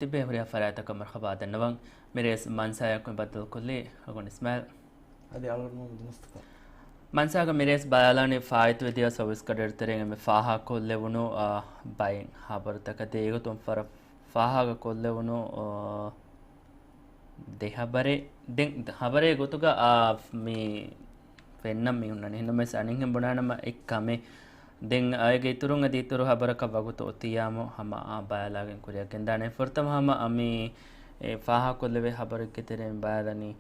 تبي هوري فراتك مرحبا هذا النوان مريس منسايا كون بدل كلي أقول اسماعيل هذه على الموضوع مصطفى منسايا مريس بايلاني فايت وديا سويس كدر ترين مفاها كل ونو باين خبر تكدي يقطون فر فاها كل ونو de habare den habare gotuga mi fennam mi unnani hinna mes anin hem bonanama ekkame den ayge iturun adi ituru habaraka wagutu otiyamo hama bayalagen kuriya kendane fortam hama ami faha kolleve habarake teren bayadani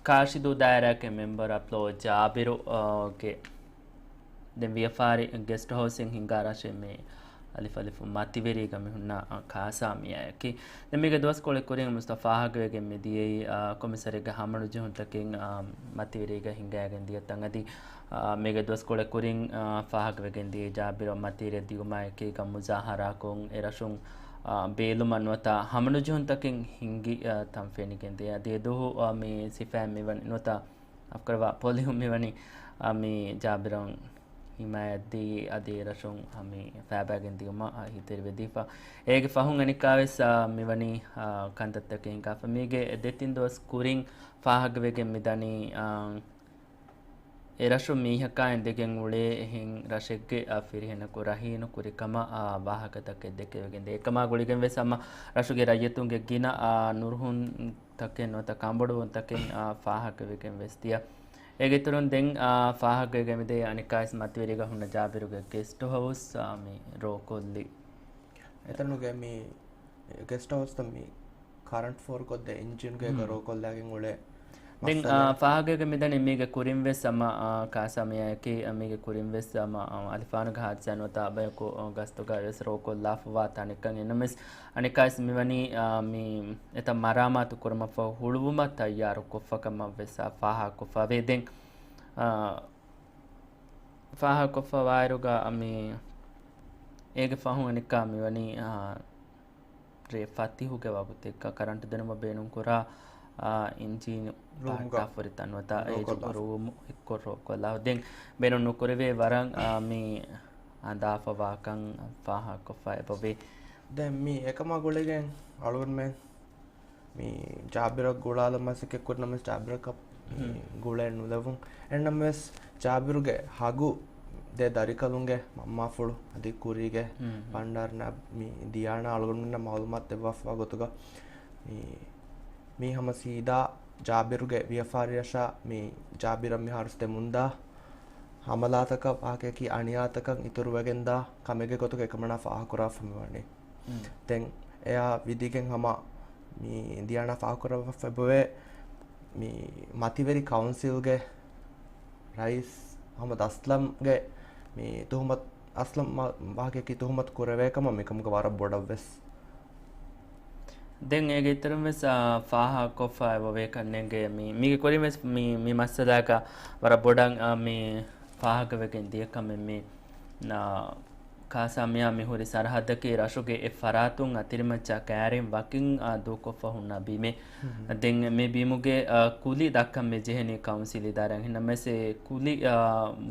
kashidu daira ke member upload jabiru ke den viafari guest house in hingara me alif alif mativeri game hunna khasa miya ki demige dos kole koring mustafa hagege mediyei komisare ga hamanu jehun takin mativeri ga hinga ga diya tangadi mege dos kole koring fahag wegen di jabiro matire diuma ke ga muzahara kon erashun belum anwata hamanu jehun takin hingi tamfeni gen diya de do me sifam me wan nota afkarwa polihum me wani ami jabiron himayadi adi rashun hami fabagen diuma hitir vedifa ege fahun anikaves mivani kantattaken ka famige detin dos kuring fahagwege midani erashu mihaka endegen ule hin rashegge firihena kurahino kurikama wahakatake dekegen de ekama guligen vesama rashuge rayetunge gina nurhun taken nota kambodu taken fahagwegen vestia ege turun den fahagge gemide anikais matveriga hunna jabiruge guest house mi rokolli එතනුගේ මේ guest house තම current for කොද්ද engine ගේ rokollagen ule den fahagge gemide mege kurim ves sama kasamiya ki mege kurim ves sama alifanu ga hatsan wata bayko gastoga ves rokolla fa tanikan enames anikais miwani mi eta maramatu kurma fa hulwuma tayyar ko fakama ves faha ko faveden faha ko fa wairuga ami ege fahu anika miwani re fatihu ge wagute ka current denuma benun kora engine room ka foritan wata room ikko ko la den benun nukurve warang mi anda fa wakan faha ko fa ebobe දැන් මේ එකම ගොලගෙන් අලුවන් මේ මේ ජාබිරක් ගොලාල මාසක කොන්නම ජාබිරක් ගොලෙන් නුලවුන් එන්නමස් ජාබිරුගේ හගු දෙ දරිකලුන්ගේ මම්මා ෆුළු අදි කුරීගේ පණ්ඩාරන මේ දියාන අලුවන් මාලුමත් එවෆා ගොතුග මේ හම සීදා ජාබිරුගේ වියෆාරියෂා මේ ජාබිරම් මේ හර්ස්තේ මුන්දා හමලාතක පාකේකි අනියාතක ඉතුරු වගෙන්දා කමෙගේ ගොතුග එකමනා ෆාහ කරා ෆමිවන්නේ දැන් එයා විදිගෙන් හම මේ ඉන්දියානා ෆාකරව ෆෙබුවේ මේ මතිවරි කවුන්සිල්ගේ රයිස් හම දස්ලම්ගේ මේ තුහමත් අස්ලම් වාගේ තුහමත් කුරවේකම මේකමක වර බොඩවස් den ege termes faha kofa ebe kannenge mi korimes mi masadaka wara bodang mi faha gevegen diekam me na kasamiya mi hori sarhadake rashuge e faratun atirimacha kairin wakin do kofa hunna bime den me bimuge kuli dakkam me jeheni council idaran hinna mese kuli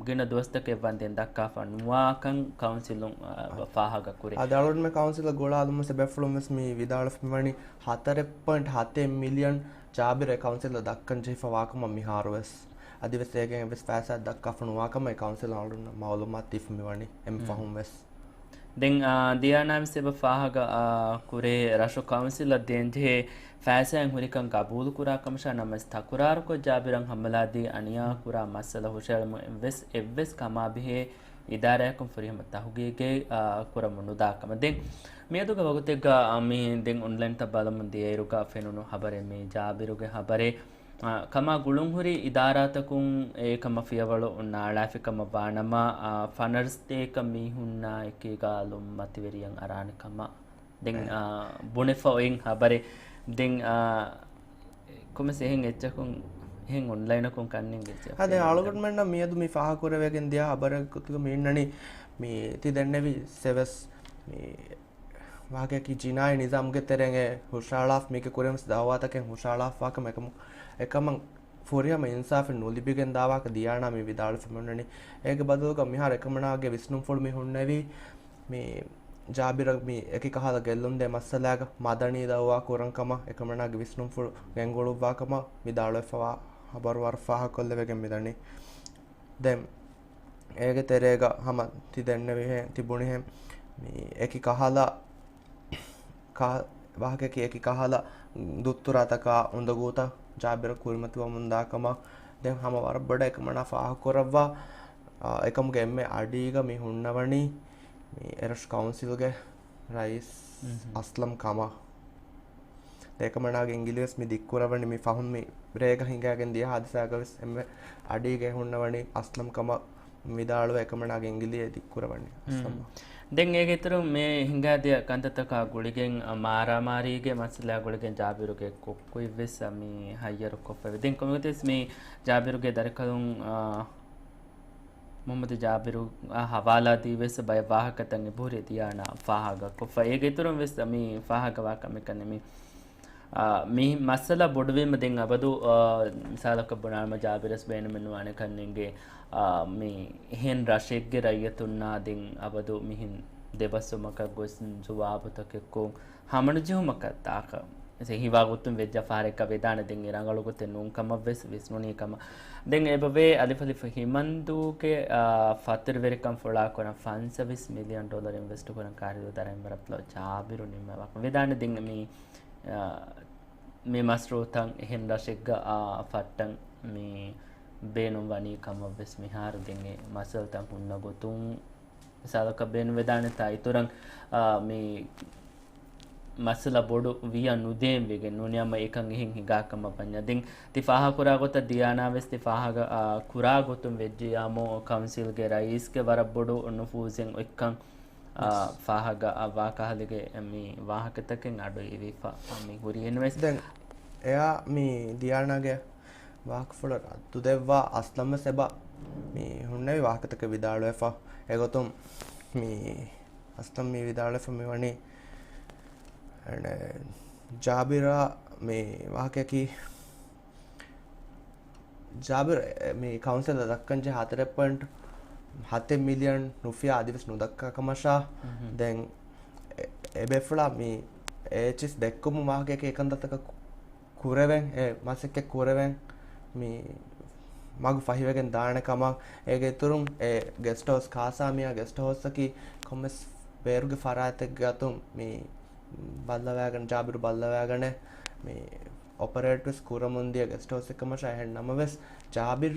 gena dostake vanden dakka fanwa kan councilun faha ga kure adalon me council golalum se beflum me vidal mani 4.7 million jabire council dakkan jefa wakam mi harwes adiwesegen ves fasa dakka fanwa kam council alun maulumat tif me wani em fahum wes den diyanam seba fahaga kure rasho council denje fasan hurikan qabul kura kamsha namas thakurar ko jabiran hamaladi aniya kura masala hushal ves evves kama bihe idara kom furiham tahuge ge kura munuda kam den medu ga wagutega ami den online tabalam dieruga fenunu habare me jabiruge habare kama gulung huri idaaratakun ekama fiyawalo naalafikama baanama fanars tekami hunna ekigalum mativeriyan aranikama den bonefa oin habare den komes ehen echakun ehen online kun kannin gecha hade alugud menna miyadu mi faha kurevegen dia habare kutuga meinnani mi ti dennevi sevas mi wage ki jinai nizam ge terenge hushalaf mi ke kurems dawataken hushalaf wakam ekam ෆොරියම ඉන්සාෆෙන් නොලිබිගෙන් දාවාක දියානා මේ විදාල ෆෙමන්නනි ඒක බදලක මිහාර එකමනාගේ විස්නුම් ෆොල් මේ හොන්නවි මේ ජාබිර මේ එක කහල ගෙල්ලුම් දෙ මස්සලාග මදනී දවවා කුරංකම එකමනාගේ විස්නුම් full ගැංගොලුවාකම මිදාලොෆවා හබර වර්ෆාහ කොල්ලවෙගෙන් මිදනි දැන් ඒගේ තෙරේග හම තිදෙන්න විහෙ තිබුණි හැම් මේ එක කහලා ವಾಹಕಕ್ಕೆ ಏಕಿ ಕಹಲ ದುತ್ತುರಾತಕ ಉಂದಗೂತ ಜಾಬಿರ ಕುರಿಮತಿವ ಮುಂದಾಕಮ ದೆನ್ ಹಮ ವರಬಡ එකමන ෆාහ කොරවා එකමුගේ එම්මේ අඩීග මි හුන්නවනි මේ එරස් කවුන්සිල්ගේ රයිස් අස්ලම් කම දෙකමනාගේ ඉංග්‍රීස් මි දික්කුරවනි මි ෆහුන් මි රේග හිඟාගෙන් දිය හදිසාගවස් එම්මේ අඩීගේ හුන්නවනි අස්ලම් කම මිදාළුව එකමනාගේ ඉංග්‍රීසිය දික්කුරවනි අස්ලම් දැන් ඒකේතර මේ හිඟාදිය කන්තතක ගුලිගෙන් මාරාමාරීගේ මස්සලා ගුලිගෙන් ජාබිරුගේ කොක්කුයි වෙස් මේ හයියර කොෆෙ දැන් කොමෙතස් මේ ජාබිරුගේ දරකලුන් මොහමද ජාබිරු හවාලා දී වෙස් බය වාහකතන් ඉබුරේ තියානා ෆාහග කොෆ ඒකේතර වෙස් මේ ෆාහග වාකම කන්නේ මේ මස්සලා බොඩවෙම දැන් අබදු මිසාලක බොනාම ජාබිරස් බේන මෙනුවානේ කන්නේගේ මේ හෙන් රශෙක්ගේ රයියතුන්නා දෙන් අබදු මිහින් දෙබස්සුමක ගොස්න් ජුවාබතකෙක්කෝ හමනුජුමක තාක එසේ හිවාගුතුන් වෙජ්ජ ෆාරෙක්ක වේදාන දෙන් ඉරංගලුගුතෙන් නුන්කම වෙස් විස්නුනීකම දෙන් එබවේ අලිෆලිෆ හිමන්දුගේ ෆතර වෙරිකම් ෆොලා කොන $5 මිලියන් ඉන්වෙස්ට් කරන කාර්යය දරෙන් බරප්ලෝ ජාබිරු නිම්මවක් වේදාන දෙන් මේ මස්රෝතන් එහෙන් රශෙක්ග ෆට්ටන් මේ බේනුම් වනී කම වෙස් මිහාර දෙන්නේ මසල්තන් හුන්න ගොතුන් සාලක බේන වේදානතා ඉතුරන් මේ මසල බොඩු විය නුදේම් වෙගෙන් නුනියම එකන් එහෙන් හිගාකම පඤ්ඤ දෙන් තිෆාහ කුරා ගොත දියානා වෙස් තිෆාහග කුරා ගොතුම් වෙජ්ජියාමෝ කවුන්සිල්ගේ රයිස්ගේ වර බොඩු නුෆූසෙන් එක්කන් ෆාහග වාකහලගේ මේ වාහකතකෙන් අඩු ඉවිෆා මේ හුරි එන්වෙස් දැන් එයා මේ දියානාගේ ವಾಹಕಫುಳ ತುದೆವ್ವ ಅಸ್ಲಮ್ಮ ಸೆಬ ಮೀ ಹುಣ್ಣೆ ವಾಹಕತಕ ವಿದಾಳುವೆಫ ಎಗೊತುಂ ಮೀ ಅಸ್ಲಮ್ ಮೀ ವಿದಾಳುವೆಫ ಮೀ ವಣಿ ಅಂಡ್ ಜಾಬಿರ ಮೀ ವಾಹಕಕಿ ಜಾಬಿರ ಮೀ ಕೌನ್ಸಿಲ್ ದಕ್ಕಂಜೆ 4.7 ಮಿಲಿಯನ್ ರುಫಿಯಾ ಆದಿವಸ್ ನುದಕ್ಕ ಕಮಶಾ ದೆನ್ ಎಬೆಫುಳ ಮೀ ಏಚಿಸ್ ದೆಕ್ಕುಮು ವಾಹಕಕಿ ಏಕಂದತಕ ಕುರೆವೆನ್ ಎ ಮಾಸಕ್ಕೆ ಕುರೆವೆನ್ මේ මග ෆහිවගෙන් දානකමක් ඒගේ තුරුම් ඒ ගෙස්ට හවුස් කාසාමියා ගෙස්ට හවුස් එකි කොමස් වේරුගේ ෆරාතෙක් ගතුම් මේ බල්ලවෑගෙන ජාබිරු බල්ලවෑගෙන මේ ඔපරේටර්ස් කුරමුන්දිය ගෙස්ට හවුස් එකම ෂයහෙන් නමවස් ජාබිර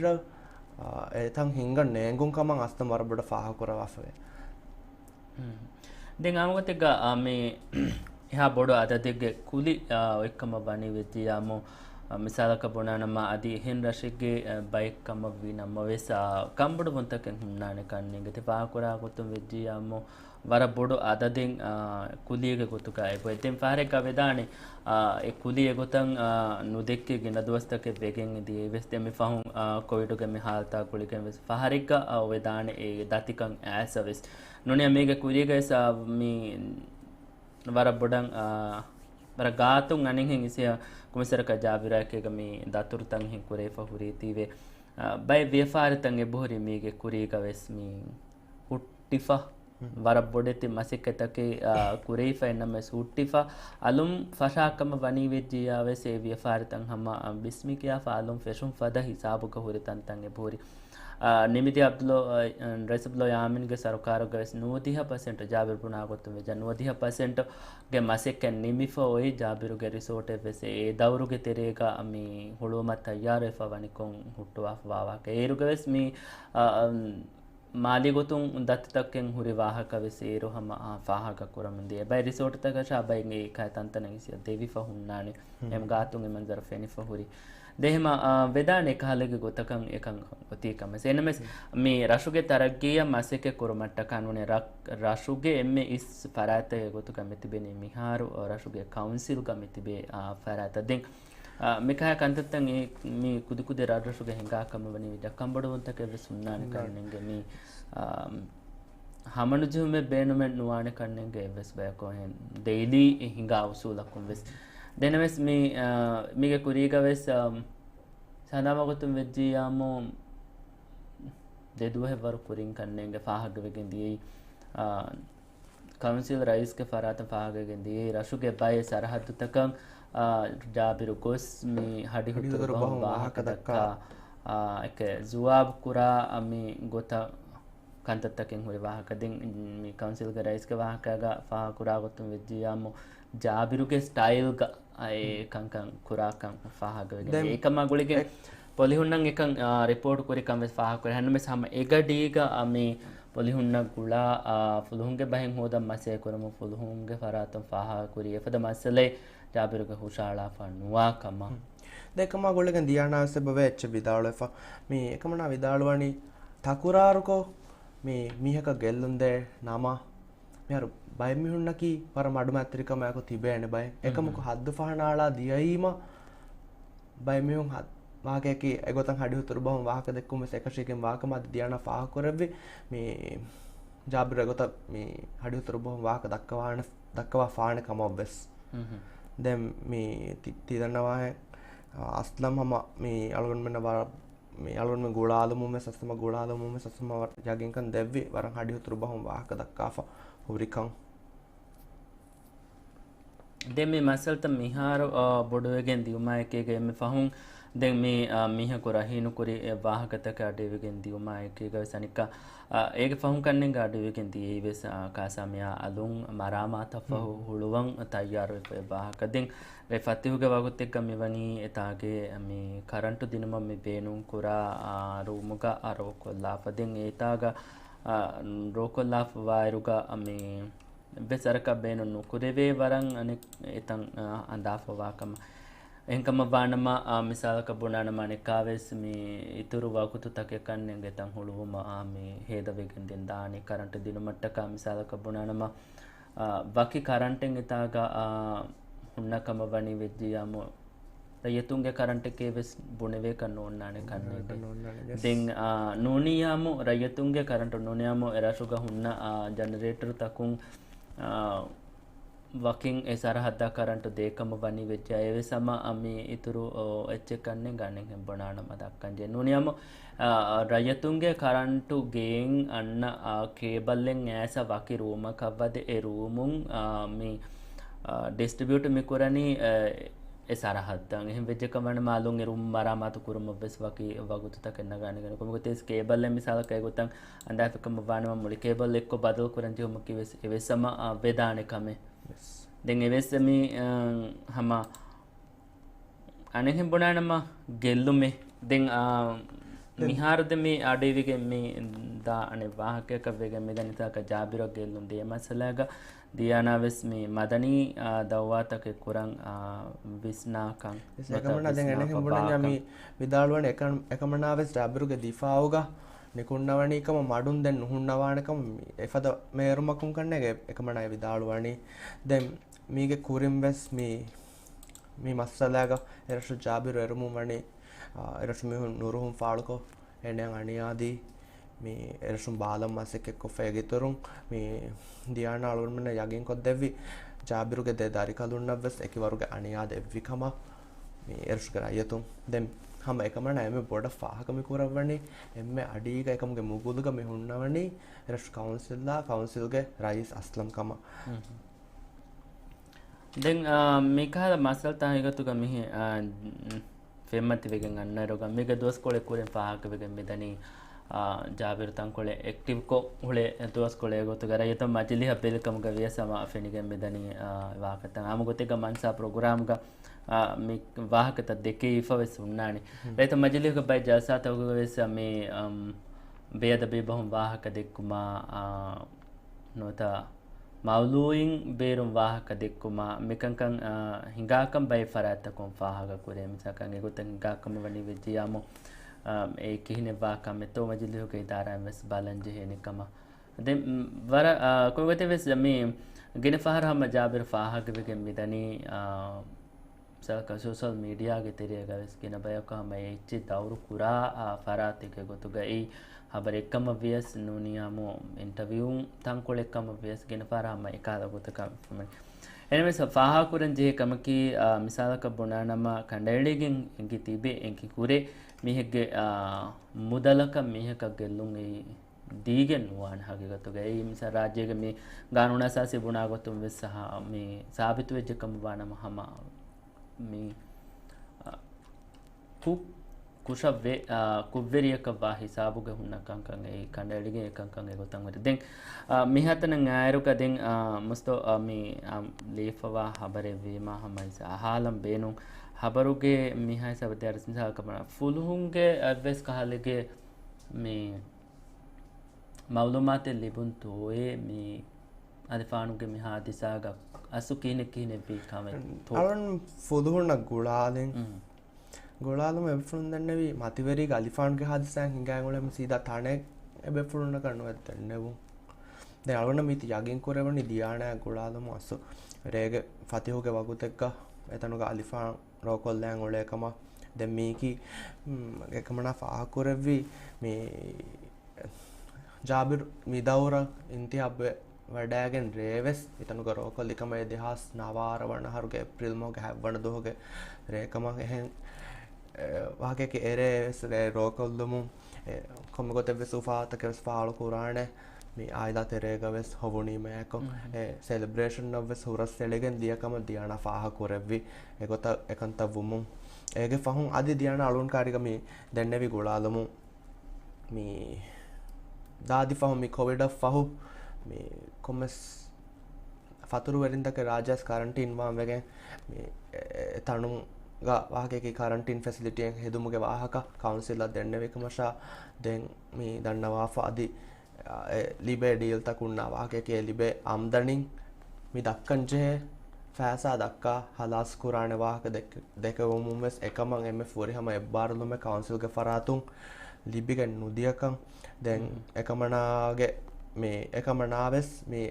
එතන් හිංග නේගුම් කමන් අස්තම වරබඩ ෆාහ කරවෆේ දැන් ආමගතක මේ එහා බොඩ අදදෙක්ගේ කුලි එක්කම වනි වෙතියාමෝ මිසාලක බොනානම අදී හෙන් රශික්ගේ බයික්කම වීනම වෙස කම්බඩ වොන්තකෙන් හුන්නාන කන්නේ ගති පාකුරා ගොතුම් වෙජ්ජියාමෝ වර බොඩ අදදෙන් කුලියගේ ගොතුකයි පොතෙන් ෆාරෙක වේදානේ ඒ කුලිය ගොතන් නුදෙක්කේ ගෙන දවස්තකේ බෙගෙන් දී වෙස් දෙමි ෆහුන් කොවිඩුගේ මේ හාල්තා කුලිකෙන් වෙස් ෆාරෙක වේදානේ ඒ දතිකන් ඇසවෙස් නොනිය මේගේ කුලියගේ මේ වර බොඩන් වර ගාතුන් අනිහෙන් ඉසිය ಕುಮಿಸರಕ ಜಾಬಿರಾಕೆಗ ಮೀ ದತುರ್ತಂ ಹಿ ಕುರೇಫ ಹುರೀತಿವೆ ಬೈ ವ್ಯಾಪಾರತಂ ಎಬೋರಿ ಮೀಗೆ ಕುರಿಗ ವೆಸ್ ಮೀ ಹುಟ್ಟಿಫ ವರ ಬೊಡೆತಿ ಮಸಿಕತಕೆ ಕುರೇಫ ಎನ್ನಮ ಹುಟ್ಟಿಫ ಅಲುಂ ಫಶಾಕಮ ವನಿ ವೆಜ್ಜಿಯ ವೆಸ್ ಎ ವ್ಯಾಪಾರತಂ ಹಮ ಬಿಸ್ಮಿಕಿಯ ಫಾಲುಂ ಫೆಶುಂ ಫದ ಹಿಸಾಬುಕ ಹುರಿತಂ ತಂ ಎಬೋರಿ ನಿಮಿತಿ ಅಬ್ದುಲ್ಲೋ ರೆಸಬ್ಲೋ ಯಾಮಿನ್ಗೆ ಸರ್ಕಾರಗೆ 90% ಜಾಬಿರ್ ಪುನಾ ಗೊತ್ತುವೆ 90% ಗೆ ಮಸೆಕ್ಕೆ ನಿಮಿಫ ಒಯ್ ಜಾಬಿರುಗೆ ರಿಸೋರ್ಟ್ ಎಫೆಸೆ ಎ ದೌರುಗೆ ತೆರೆಗ ಮಿ ಹುಳುಮ ತಯಾರ ಫವನಿಕೊಂ ಹುಟ್ಟುವ ವಾವಾಕೆ ಏರುಗೆ ವೆಸ್ ಮಿ ಮಾಲಿ ಗೊತ್ತುಂ ದತ್ತತಕ್ಕೆಂ ಹುರಿ ವಾಹಕ ವೆಸ್ ಏರು ಹಮ ಫಾಹಕ ಕುರಮಂದಿ ಬೈ ರಿಸೋರ್ಟ್ ತಕ ಶಾಬೈಗೆ ಕಾಯ ತಂತನಗಿಸಿ ದೇವಿ ಫ ಹುನ್ನಾನೆ ಎಂ ಗಾತುಂ ಎ ಮಂಜರ ಫೆನಿಫ ಹುರಿ දෙහෙම වෙදානේ කාලෙක ගොතකන් එකන් ගොතිකම සෙනමස් මේ රශුගේ තරග්ගිය මසෙක කුරුමට්ට කනුනේ රශුගේ එම්මේ ඉස් ෆරාතේ ගොතුක මෙතිබෙනි මිහාරු රශුගේ කවුන්සිල් කමිතිබේ ෆරාත දෙන් මෙකා කන්තත්තන් මේ කුදුකුදේ රශුගේ හිඟාකම වනි විද කම්බඩවන්තක වෙසුන්නාන කන්නෙන්ගේ මේ හමනුජුමේ බේනුමෙන් නුවානේ කන්නෙන්ගේ වෙස් බයකෝහෙන් ඩේලි හිඟා උසුලකුම් වෙස් දෙනවෙස් මේගේ කුරීක වෙස් සඳමගතුම් වෙජ්ජියාමෝ දෙදුව හෙවරු කුරින් කන්නේගේ ෆාහග වෙගෙන් දී ಕೌನ್ಸಿಲ್ ರೈಸ್ಗೆ ಫರಾತ ಫಾಗಗೆಂದಿ ರಶುಗೆ ಬೈ ಸರಹದ್ದು ತಕಂ ಜಾಬಿರು ಗೊಸ್ ಮಿ ಹಡಿ ಹುಟ್ಟುರು ಬಹು ವಾಹಕ ದಕ್ಕ eke zuab kura ami gota kantattaken huri wahakadin mi council ga rais ga wahaka ga fa kura gotum vejjamu jabiruge style ga ay kankan kura kan fa ga ge ekama gulige polihunnan ekan report kuri kan ves fa kuri hanme sama egadi ga ami polihunna gula fuluhunge bahen hoda mase kuramu fuluhunge faratum fa kuri efada masale jabiruge hushala fa nuwa kama දෙකම ගොල්ලගෙන් දියානාස බව එච්ච විදාලෙෆ මේ එකමන විදාලවනි තකුරාරුකෝ මේ මීහක ගෙල්ලුන්දේ නම මෙහර බය මිහුන්නකි පර මඩු මැත්‍රිකම යක තිබේනේ බය එකමක හද්ද ෆහනාලා දියීම බය මිහුන් හත් වාකේකි එගොතන් හඩි උතුරු බහම වාක දෙක්කුම සෙකෂිකෙන් වාකම දියානා ෆාහ කරෙව්වේ මේ ජාබිර එගොත මේ හඩි උතුරු බහම වාක දක්කවා ෆාන කම ඔබ්බස් දැන් මේ තිදන්නවා aslam hama me algon men war me algon men golalumu me sasama jagin kan devvi waran hadi uturu bahum wahaka dakkafa hurikan den me masalta mihar boduwegen diuma ekege me fahun den me miha ko rahinu kuri wahakata ka devegen diuma ekege sanika ege fahun kannen ga devegen di eves kasamya alun marama tafahu huluwan tayyar we wahakaden re fatihuge wagut ekka mevani etage me karantu dinuma me beenun kura rumuga aro kollafaden etaga rokollaf wairuga me besaraka beenun nukureve waran anek etan andafa wakam enkama banama misalaka bunana mane kaves me ituru wakutu take kannen getan huluvuma me heda wegen den daani karantu dinumatta ka misalaka bunanama waki karanten etaga ಹುನ್ನಕಮ ಬನಿ ವೆಜ್ಜಿಯಾಮು ರಯತುಂಗೆ ಕರೆಂಟ್ಗೆ ವೆಸ್ ಬುಣೆವೆ ಕನ್ನೋನ್ನಾನೆ ಕನ್ನೆ then ನೂನಿಯಾಮು ರಯತುಂಗೆ current ನೂನಿಯಾಮು ಎರಾಶುಗ ಹುನ್ನ generator ತಕುಂ ವಕಿಂಗ್ ಎಸರ ಹದ್ದ current ದೇಕಮ ಬನಿ ವೆಜ್ಜ ಎವೆ ಸಮ ಅಮಿ ಇತುರು ಎಚ್ಚೆ ಕನ್ನೆ ಗಾನೆ ಹೆಂಬಣಾಣ ಮದಕ್ಕಂಜೆ ನೂನಿಯಾಮು ರಯತುಂಗೆ current gain ಅನ್ನ ಕೇಬಲ್ಲೆನ್ ಆಸ ವಕಿ ರೂಮ ಕವ್ವದೆ ಎ ರೂಮುಂ ಮಿ distribute mikurani esara haddan ehem vejje kamana malun erum maramatu kurum bes waki wagutu takenna gane gane komo tes cable le misala kay gutan anda fikam wanama muli cable ekko badal kuranti hom kiwes evesama vedane kame den evesami hama anehem bonanama gellume den miharde me adevige me da ane wahake ka vege me danita ka jabiro gellum de masalaga dianaves me madani dawatake kurang visnakan ekamana den ene hembona mi vidalwan ekamanaves jabiruge difauga nikunnawani kama madun den nuhunnawanakam efada merumakun kannege ekamana vidalwani den mige kurimves mi masalaga erashu jabiru erumumani erashu mehun nuruhum faaluko enen aniyadi me erasum baalam masek ekko fegiturun me diana algonmena yagin kod devvi jabiruge de dari kalunnavs ekiwaruge aniyad evvikama me erashuge ayatun dem hama ekamana eme boda faahakami kurawani emme adiga ekamge muguluga me hunnawani erashu councilge rais aslam kama den mekala masal tahigatuga mehe femati wegen annaroga mega dos kole kuren faahaka wegen medani Jabir ತಂಕೊಳೆ active ಕೊ ಹುಳೆ ತೋಸ್ಕೊಳೆ ಗೊತ್ತುಗರ ಯತ ಮಜಲಿ ಹಬ್ಬೆಲ್ ಕಮ್ಗ ವಿಯಸಮ ಫೆನಿಗೆ ಮೆದನಿ ವಾಹಕತ ಆಮ ಗೊತ್ತಿಗ ಮನ್ಸಾ ಪ್ರೋಗ್ರಾಮ್ಗ ಮಿ ವಾಹಕತ ದೆಕೆ ಇಫವೆಸ್ ಉನ್ನಾನಿ ರೈತ ಮಜಲಿ ಗ by Jalsa ತವಗವೆಸ್ ಮಿ ಬೇಯದ ಬೇಬಹುಂ ವಾಹಕ ದೆಕ್ಕುಮ ನೋತ ಮೌಲೂಯಿನ್ ಬೇರುಂ ವಾಹಕ ದೆಕ್ಕುಮ ಮಿಕಂಕಂ ಹಿಂಗಾಕಂ by ಫರಾತಕಂ ಫಾಹಗ ಕುರೆ ಮಿಸಕಂ ಗೊತ್ತ ಹಿಂಗಾಕಂ ವನಿ ವೆಜಿಯಾಮು ඒ කිහිනේ වාකම් මෙතෝ මජලිහුගේ ඉදාරාම් වෙස් බලන්ජ හේනිකම දැන් වර කොගත වෙස් මේ ගෙන ෆහර හම ජාබිර් ෆාහග වෙගෙන් මිදනි සල්ක සෝෂල් මීඩියා ගේ තෙරිය ගවස් ගෙන බයක හම එච්චි දවුරු කුරා ෆරාතික ගොතුග ඒ හබර එක්කම වියස් නුනියාමු ඉන්ටර්වියු තංකොල එක්කම වියස් ගෙන ෆහර හම එකාල ගොතක එනමෙ සෆාහා කුරන් ජේ කමකි මිසාලක බොනානම කණ්ඩායලිගෙන් එංකි තිබේ එංකි කුරේ මිහෙගේ මුදලක මිහක ගෙල්ලුන් ඒ දීගෙන් නුවාන හගිගතුගේ ඒ මිසා රාජ්‍යයක මේ ගානුනසා සිබුණාගොතුම් වෙස් සහ මේ සාබිතු වෙච්චකම වානම හම මේ කුෂව්වේ කුව්වෙරියකවා හිසාබුග හුන්නකංකන් ඒ කණ්ඩලිගේ එකංකන් ගොතන් වට දෙන් මිහතන ඥායරුක දෙන් මුස්තෝ මේ ලේෆවා හබරෙවීම හමයිස අහාලම් බේනුම් හබරුගේ මිහයි සබති අරසිසා කමන ෆුළුහුන්ගේ වෙස් කහලගේ මේ මවුලුමාතෙ ලිබුන්තෝයේ මේ අධිෆානුගේ මිහා දිසාග අසු කීනෙ වී කමෙන් අරන් ෆුළුහුන්නක් ගුලාලෙන් ගොලාලම එබෆුරුන් දන්නවී මතිවරී අලිෆාන්ගේ හදිසයන් හිඟෑගොලම සීද තනය එබෙෆුරුන්න කරනු ඇත්තන්නෙවු දෙ අලුවන මිති යගින් කොරවනි දියානය ගොලාලම අස්සු රේග ෆතිහෝගේ වගුතෙක්ක එතනුක අලිෆාන් රෝකොල්ලෑන් ඔලේකම දෙ මේකි එකමන ෆාකුරවී මේ ජාබිර් මිදවුර ඉන්ති අබ වැඩෑගෙන් රේවෙස් ඉතනුක රෝකොල් එකම දෙහස් නවාර වන හරුගේ ප්‍රිල්මෝගේ හැව්වන දෝගේ රේකමක් එහෙන් වහකෙක එරේ රෝකොල්ලමු කොමගොතෙව සුෆාතකෙස් ෆාල කුරාණේ මේ ආයිලා තෙරේගවෙස් හොවුනීමයකො සෙලිබ්‍රේෂන් නොවෙස් හුරස් සෙලගෙන් දියකම දියන ෆාහ කුරෙව්වි එගොත එකන්ත වුමුම් ඒගේ ෆහුන් අධි දියන අලුන් කාරික මේ දැන්නෙවි ගොලාලමු මේ දාදි ෆහු මේ කොවිඩ ෆහු මේ කොමස් ෆතුරු වරින්දක රාජස් කාරන්ටීන් වාමගෙන් මේ තනුම් වාහකේ කාරන්ටීන් ෆැසිලිටියෙන් හෙදුමුගේ වාහක කවුන්සිල්ලා දෙන්නෙවිකමශා දෙන් මේ දන්නවාෆ අධි ලිබේ ඩීල් තකුන්නා වාහකේ ලිබේ අම්දනින් මේ දක්කන්ජේ ෆෑසා දක්කා හලාස් කුරාණ වාහක දෙකවමුම් වෙස් එකමං එම ෆුරිහම එබ්බාරලුම කවුන්සිල්ගේ ෆරාතුන් ලිබිගෙන් නුදියකං දැන් එකමනාගේ මේ එකමනාවෙස් මේ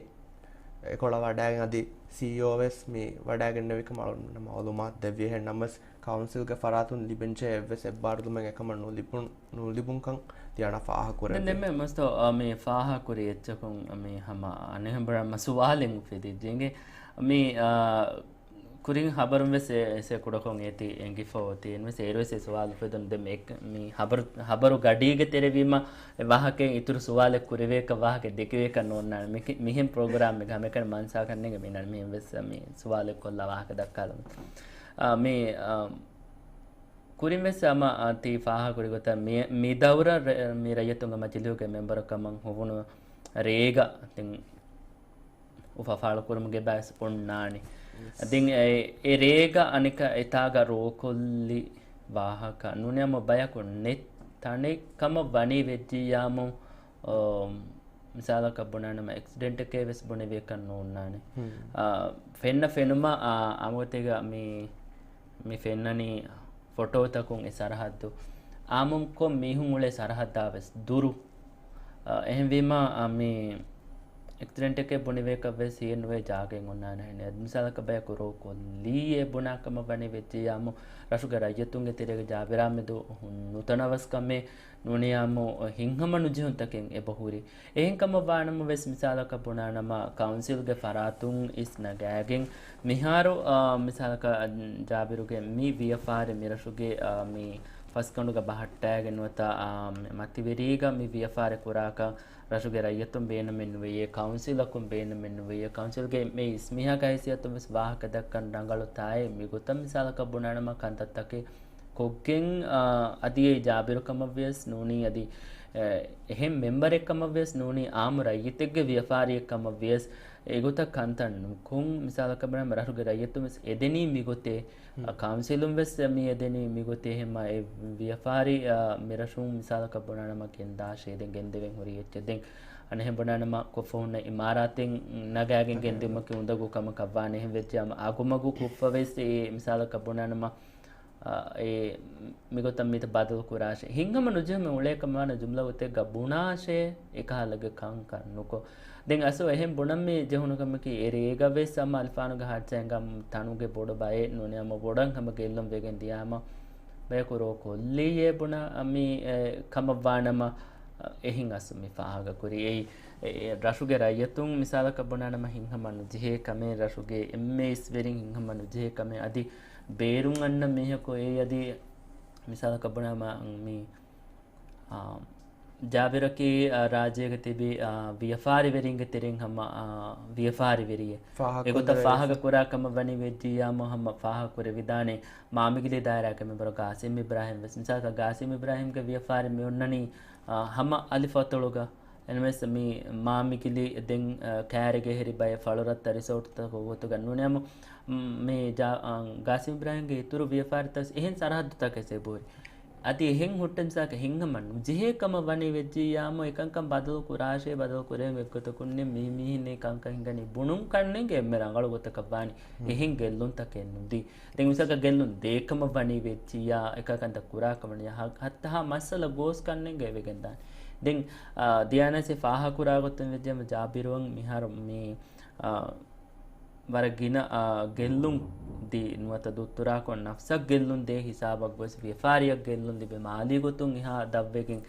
එකොළ වඩෑගෙන් අධි සීෝවෙස් මේ වඩෑගෙන්න්නවික මලුන්න මවලුමත් දෙවිය හෙන්නම්මස් කවන්සිල්ග ෆරාතුන් ලිබෙන්චේ එවෙස් එබ්බාර්දුම එකම නුලිබුන්කං තියන ෆාහකුර දෙම මස්තෝ මේ ෆාහකුර එච්චකුන් මේ හම අනහඹරම් මසුවාලෙන් ෆෙදිජගේ මේ kuring habarum wes se kudakon eti engi foti en wes erwes sawal fedon de mek mi habaru gadige terevima wahaken ituru sawale kurive ka wahake dekwe ka nonna mihen program me game kan mansa kanne ge minan mi wes mi sawale kolla wahake dakkala me kuring wes ama ti faha kurigota mi dawra mi rayatunga majliu ge member kamang hovunu rega tin ufa fala kurum ge bas ponnani ඉතින් ඒ රේග අනික එතාග රෝකොල්ලි වාහක නුනයම බයකු නෙත් තනෙක්කම වනී වෙච්ජියාමු මිසාලක බොනනම එක්සිඩෙන්ට් එකේ වෙස් බොනේ වේකන්න ඕන්නානේ ෆෙන්න ෆෙනුම අමෝතේග මේ ෆෙන්නනි photo තකුන් ඒ සරහද්දු ආමුම්කො මිහුන් උලේ සරහද්දාවෙස් දුරු එහෙන් වීම මේ accident के बुनिवे कवे सीन वे जागे गुना नहीं मिसाल कबे करो को लिए बुना कम बने वेचे यामो रसु गरा यतुंगे तेरे जाबिरा में दो नूतनवस कमे नुनियामो हिंगम नुजे तकें ए बहुरी एहं कम वाणम वेस मिसाल का बुना नमा काउंसिल के फरातुं इस नगैगिंग मिहारो मिसाल का जाबिरु के मी वीएफआर मिरसुगे मी फस्कंडुगा बहट्टैग नोता मतिवेरीगा मी वीएफआर कुराका रसुगे रयतुम बेन मेन्वे कौंसिलकुम बेन मेन्वे कौंसिल के मे स्मिहा कैसियतुम इस वाह कदक्कन रंगलो ताए मिगुतम मिसाल का बुनानम कंतत्तके कोग्ගෙන් අදී ජාබිරු කමව්‍යස් නෝනි අදී එහෙම් මෙම්බර් එක්කමව්‍යස් නෝනි ආම රයිතෙක්ගේ ව්‍යාපාරී එක්කමව්‍යස් ඒගොත කන්තන් කුම් මිසාලක බරම රහුගේ රයිතුම එදෙනී මිගොතේ කවුන්සිලුම් වෙස් මේ එදෙනී මිගොතේ එහෙම ඒ ව්‍යාපාරී මිරෂුම් මිසාලක බොනනම කෙන්දා ෂේදෙන් ගෙන්දෙවෙන් හොරි එච්චෙන් අනේ බොනනම කොෆෝන ඉමාරාතෙන් නගාගෙන් ගෙන්දෙම කිඋඳගු කම කවානේ එහෙම වෙච්චාම ආගුමගු කුෆ්ෆවෙස් ඒ මිසාලක බොනනම ඒ මිගොතම් මිත බදල් කුරාෂ හිංගම නුජම උලේකමාන ජුම්ලා උතේ ගබුනාෂේ එකහලග කං කන්නකො දෙන් අසෝ එහෙම් බොනම් මේ ජහුනකම කි එරේගවෙ සම අල්ෆානුග හාච්චෙන්ගම් තනුගේ බොඩ බය නොනියම බොඩන් කම ගෙල්ලම් වෙගෙන් දියාම බය කරෝ කොල්ලියේ බොන අමි කමවානම එහින් අසමි ෆාහග කුරි ඒ රසුගේ රයතුන් මිසාලක බොනනම හිංගම නුජේ කමේ රසුගේ එම්එස් වෙරින් හිංගම නුජේ කමේ අදි බේරුම් අන්න මෙහකෝ ඒ යදී මිසාල කබනම මේ ಜಾಬಿರಕಿ ರಾಜ್ಯಗೆ ತಿಬಿ ವಿಯಫಾರಿ ವೆರಿಂಗೆ ತೆರೆಂಗ್ ಹಮ್ಮ ವಿಯಫಾರಿ ವೆರಿಯೆ ಎಗುತ್ತ ಫಾಹಗ ಕುರಾಕಮ ಬನಿ ವೆಜ್ಜಿಯ ಮೊಹಮ್ಮ ಫಾಹ ಕುರೆ ವಿದಾನೆ ಮಾಮಿಗಿಲಿ ದಾಯರಾಕಮೆ ಬರೋ ಗಾಸಿಮ್ ಇಬ್ರಾಹಿಂ ವೆಸ್ ಮಿಸಾಕ ಗಾಸಿಮ್ ಇಬ್ರಾಹಿಂಗೆ ವಿಯಫಾರಿ ಮಿ ಉನ್ನನಿ ಹಮ್ಮ ಅಲಿಫತ್ತೊಳುಗ ಎನ್ಮೆಸ್ ಮಿ ಮಾಮಿಗಿಲಿ ದೆಂಗ್ ಕ್ಯಾರಿಗೆ ಹೆರಿ ಬಯ ಫಳುರತ್ತ ರಿಸೋರ್ಟ್ ತಕ ಹೋತು ಗನ್ನುನೆಮ ಮೇ ಗಾಸಿಮ್ ಇಬ್ರಾಹಿಂಗೆ ಇತುರು ವಿಯಫಾರಿ ತಸ್ ಎಹೆನ್ ಸರಹದ್ದು ತಕಸೆ ಬೋರಿ ಅತಿ ಹೆಂಗೆ ಹುಟ್ಟನ್ಸಾಕ ಹಿಂಗಮಣ್ಣು ಜಿಹೇ ಕಮ ಬನಿ ವೆಜ್ಜಿ ಯಾಮೋ ಏಕಂಕಂ ಬದಲು ಕುರಾಶೆ ಬದಲು ಕುರೆ ವೆಕ್ಕತ ಕುನ್ನೆ ಮೀಹಿನೆ ಕಂಕ ಹಿಂಗನಿ ಬುಣುಂ ಕಣ್ಣೆಂಗೆ ಎಮ್ಮೆ ರಂಗಳು ಗೊತ್ತಕ ಬಾನಿ ಎಹಿಂ ಗೆಲ್ಲುನ್ ತಕೆನ್ನುದಿ ತೆಂಗ್ ಮಿಸಕ ಗೆಲ್ಲುನ್ ದೇಕಮ ಬನಿ ವೆಜ್ಜಿ ಯಾ ಏಕಂತ ಕುರಾ ಕಮಣಿಯ ಹತ್ತಹ ಮಸಲ ಗೋಸ್ ಕಣ್ಣೆಂಗೆ ವೆಗೆಂದಾನಿ ದೆಂಗ್ ದಿಯಾನಸೆ ಫಾಹ ಕುರಾ ಗೊತ್ತನ್ ವೆಜ್ಜಮ ಜಾಬಿರುವಂ ಮಿಹಾರ ಮೀ ವರಗಿನ ಗೆಲ್ಲುಂ ದಿ ನುವತ ದುತ್ತುರಾಕೊನ್ ನಫ್ಸಕ್ ಗೆಲ್ಲುಂ ದೇ ಹಿಸಾಬಕ್ ಬಸ್ ವ್ಯಫಾರಿಯಕ್ ಗೆಲ್ಲುಂ ದಿಬೆ ಮಾಲಿ ಗೊತ್ತುಂ ಇಹಾ ದವ್ವೆಗಿನ್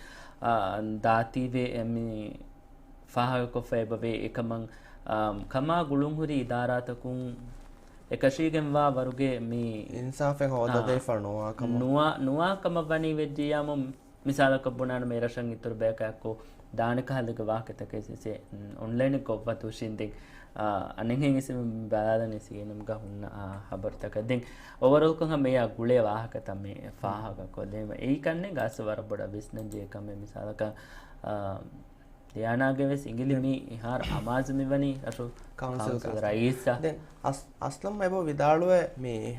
ದಾತಿವೆ ಎಮ್ಮಿ ಫಾಹ ಕೊಫೆಬವೆ එකමං ಕಮಾ ಗುಳುಂ ಹುರಿ ಇದಾರಾತಕುಂ එකශීගෙන් වා වරුගේ මේ ඉන්සාෆෙන් හොදදේ ෆනුවා කම නුවා කම බනි වෙජ්ජියාම මිසාලක බුණාන මේ රෂන් ඉතුරු බෑකක්කෝ දානක හලක වාකතකෙසේ ඔන්ලයින් කොව්වතු ශින්දෙක් අනෙහෙන් ඉසම බාලන සියනම් ගහුන්න හබර්තක දෙන් ඕවරල් කොහ මේ ගුලේ වාහක තමයි ෆාහක කොදේම ඒ කන්නේ ගාස වර බොඩ බිස්නස් ජේ කම මිසාලක දියානාගේ වෙස් ඉංග්‍රීසි ඉහාර අමාජ් මෙවනි අසු කවුන්සිල් රයිස් දැන් අස්ලම් එබෝ විදාළුවේ මේ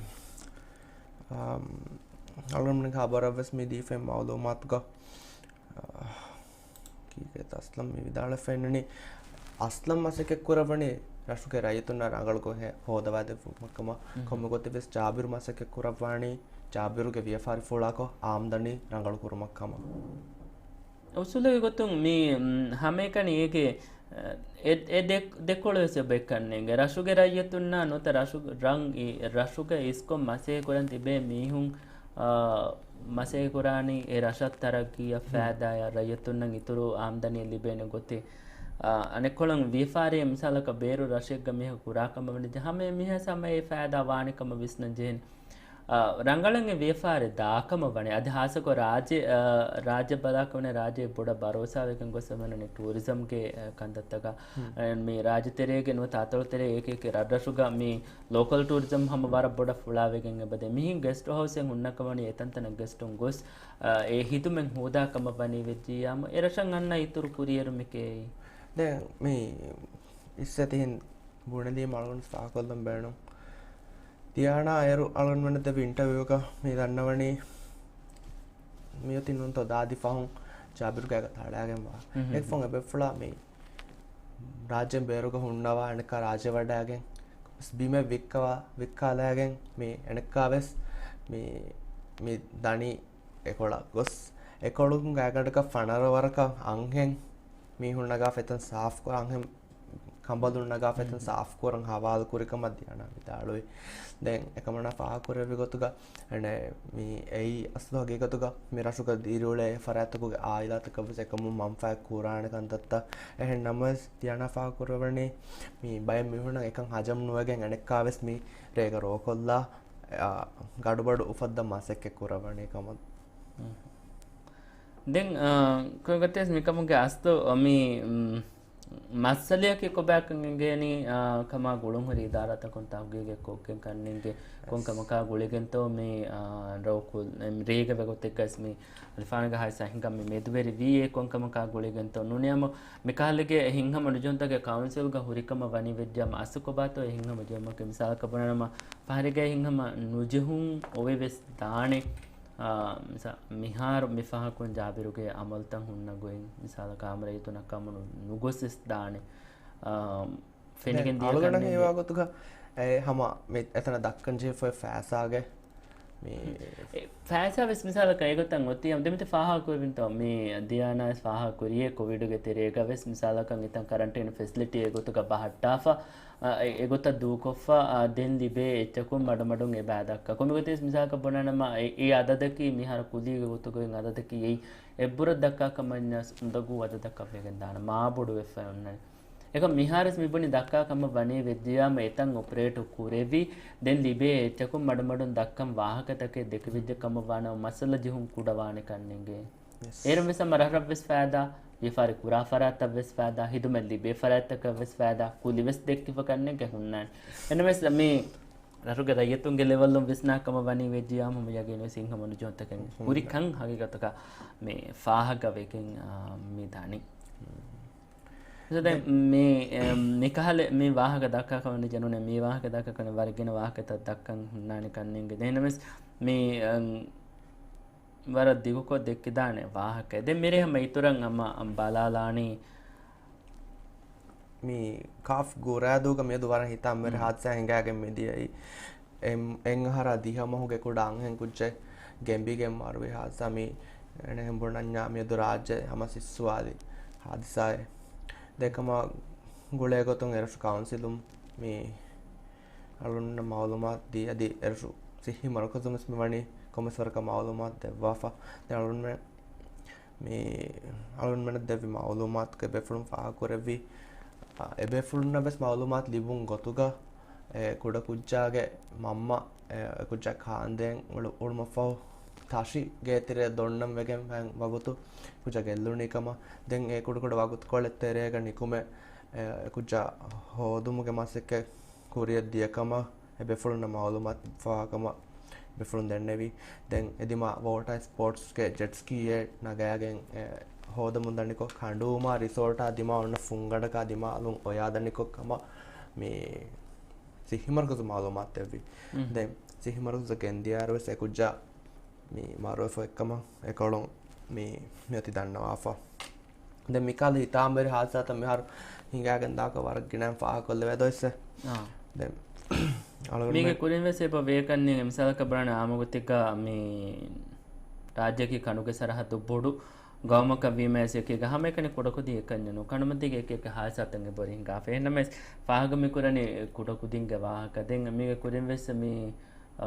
අලුම්න खबरवस में दी फे मालूमात का की असलम में विदाल फेननी असलम मसके कुरवणी राष्ट्र के रायतुन रंगल को है होदवादे मक्कमा कोमगोते बेस जाबिर मसके कुरवाणी जाबिर के व्यापारी फोड़ा को आमदनी रंगल कुर मक्कमा उसूले गोतुं मी हमें कनी एके ए देखोले से बेकन्नेंगे राष्ट्र के रायतुन ना नो त राष्ट्र के इसको मसे कुरन तिबे मीहुं मसे कुरानी ए रशत तरक्की फ़ायदा या रयतुन इतुरु आमदनी लिबेने गोते अनेकोलं व्यापारी मिसालक बेरु रशेक गमे कुराकम बने जहाँ में मिह समय फ़ायदा वानिकम विस्न जेन रंगलंगे व्यापारी दाकम बने अध्यास को राज्य बदा कोने राज्य बुढ़ा भरोसा वेकन को समझने टूरिज्म के कंदत्तका मी राज्य तेरे के नो तातल तेरे एक राड्रशुगा मी लोकल टूरिज्म हम बारा बुढ़ा फुला वेकन बदे मी गेस्ट हाउस से हुन्ना कमनी एतंतन गेस्ट गोस ए हितु में होदा कम बनी वेजी याम एरशंग अन्ना इतुर कुरियर मिके दे मी इससे तीन बुणली मालून साकलम बेणो තියානා අයරු අලන් වනත ඉන්ටර්වියු එක මේ දන්නවනේ මේ තිනුන් තෝ දාදි ෆහුන් ජාබිරු ගාක තාඩාගෙන් වා එක් ෆොන් එබෙෆ්ලා මේ රාජ්‍යම් බේරුක හුන්නවා අනක රාජ්‍ය වඩාගෙන් බීම වික්කාලයාගෙන් මේ එනකාවෙස් මේ දනි එකොලා ගොස් එකොළුන් ගාකටක ෆනර වරක අංහෙන් මේ හුන්නගා ෆෙතන් සාෆ් කර අංහෙන් कंबलुन्नगा फेतन साफ कोरंग हवाल कुरिक मध्याना विदालोय देन एकमना फा कुरेवि गोतुगा एने मी एई असलो हगे गोतुगा मेरा शुगर दीरोले फरातको आइलात कबस एकम मम्फा कुरान कंतत्ता एहन नमस दियाना फा कुरवणे मी बय मिहुन एकं हजम नुवගෙන් एनेकावेस मी रेग रोकोल्ला गडबड उफद्द मासेक कुरवणे कम देन कोगतेस मी कमगे अस्तो मी मसलिया के को बैकंगेनी कमा गुळुं हरी दारात कोंता गे कोके कन्नेंगे कोन कमका गुळेगेंतो मे रोकुल रेगे बेगोते कसमी अल्फानगा हाय सहिंगा मे मेदवेरी वी ए कोन कमका गुळेगेंतो नुनियम मिकालगे हिंगा मनुजंता के काउंसिल गा हुरिकम वनी विद्यम असको बातो हिंगा मजम के मिसाल कबनम फारिगे हिंगा नुजहुं ओवे वेस दाणे मिहार मिफाह कोन जाबिरुगे अमलतं हुन्न गोइन मिसाल कामरे तो नकमनु नुगोसिस दाने फेनिගෙන් දිය ගන්න ඒවා ගොතුක ඒ හැම මේ එතන දක්කන් ජේ ෆෝ ෆෑසාගේ මේ ෆෑසා වෙස් මිසාල කයගතන් ඔතියම් දෙමිත ෆාහා කුරින් තෝ මේ දියානා ෆාහා කුරියේ කොවිඩ් ගේ තෙරේග වෙස් මිසාල කන් ඉතන් කරන්ටයින් ෆැසිලිටි ඒ ගොතුක බහට්ටාෆා ඒ ගොත දූකොෆා දෙන් ලිබේ එච්චකුම් මඩමඩුන් ඒ බෑදක්ක කොමිගතේස් මිසාක බොනනම ඒ අදදකි මිහර කුදී ගොතුකෙන් අදදකි ඒ එබ්බුර දක්කා කමඤ්ඤස් උඳගු අදදක වෙගෙන් දාන මා බොඩු වෙෆන්නේ එක මිහාරස් මිබුනි දක්කා කම වනේ වෙද්දියාම එතන් ඔපරේට් කුරෙවි දෙන් ලිබේ එච්චකුම් මඩමඩුන් දක්කම් වාහකතකේ දෙක විද්‍ය කම වාන මසල ජිහුම් කුඩ වානේ කන්නේගේ ඒරම වෙස මරහරබ් වෙස් ෆෑදා විෆාරි කුරා ෆරාත වෙස් ෆෑදා හිදුමල්ලි බේෆරාතක වෙස් ෆෑදා කුලි වෙස් දෙක්තිව කන්නේ ගහුන්නාන් එන වෙස් මේ රරුගේ රයතුන්ගේ ලෙවල් වල විස්නාකම වනි වෙජියාම මම යගෙන සිංහමනු ජොතකෙන් පුරිකන් හගිගතක මේ ෆාහග වෙකෙන් මේ දානි මේ නිකහල මේ වාහක දක්කා කවන ජනුනේ මේ වාහක දක්ක කන වර්ගෙන වාහකත දක්කන් හුන්නානි කන්නේගේ දෙනමස් මේ වර දිගුකො දෙක්ක දානේ වාහක දෙ මෙරේ හැම ඉතුරන් අම්ම බලාලානි මේ කාෆ් ගෝරාදෝක මේ දුවර හිතම් මෙර හාත්සා හිඟාගෙන් මෙදියයි එන් හර දිහමහුගේ කුඩාන් හෙන් කුච්චේ ගෙම්බිගෙන් මාරුවේ හාත්සා මේ එන හෙම්බුණඤ්ඤා මේ දු රාජ්‍ය හම සිස්සුවාදී හාදිසාය දෙකම ගුලේ ගොතුන් එරසු කවුන්සිලුම් මේ අලුන්න මාලුමාත් දී අදී එරසු සිහි මරකතුමස් මෙවණි කොමස්වරක මාලුමාත් දෙවාෆා දැන් අලුන්න මේ අලුන්න දෙවි මාලුමාත් කෙබෙෆුම් ෆා කරවි එබෙෆුන්න බස් මාලුමාත් ලිබුන් ගොතුග කුඩ කුච්චාගේ මම්ම කුච්චා කාන්දෙන් වල උල්මෆෝ tashi geetire donnam wegen wagutu kuja gellunikama den e kudu kudu wagut koletterega nikume kuja hodumuge masekke kuriya diyakama ebefulna malumat faakama befulun dennevi den edima water sports ke jet ski e nagagen hodamundaniko kanduma resort adima onna fungadaka adima alun oyadaniko kama me sihimarguzu malumat evi den sihimarguzu gendiyarwe se kuja මේ මාරුව එක්කම එකලොන් මේ මෙති දන්නවා ආෆා දැන් මිකාල හිතාම්බරි හාසත මෙහර හිඟාගෙන් දාක වරක් ගෙනම් far කොල්ල වෙදොස්ස දැන් මේක කුරින් වෙසේ පවේකන්නේ මිසලක බරණ ආමගතික මේ රාජ්‍යකී කණුගේ සරහතු බොඩු ගවමක වීමැසේක ගහමකනේ කොඩකුදී එකන්නු කණමතිගේ එක හාසතන්ගේ බරින් ගාෆේනම ෆාගමි කුරනේ කොඩකුදින්ගේ වාහක දැන් මේක කුරින් වෙසේ මේ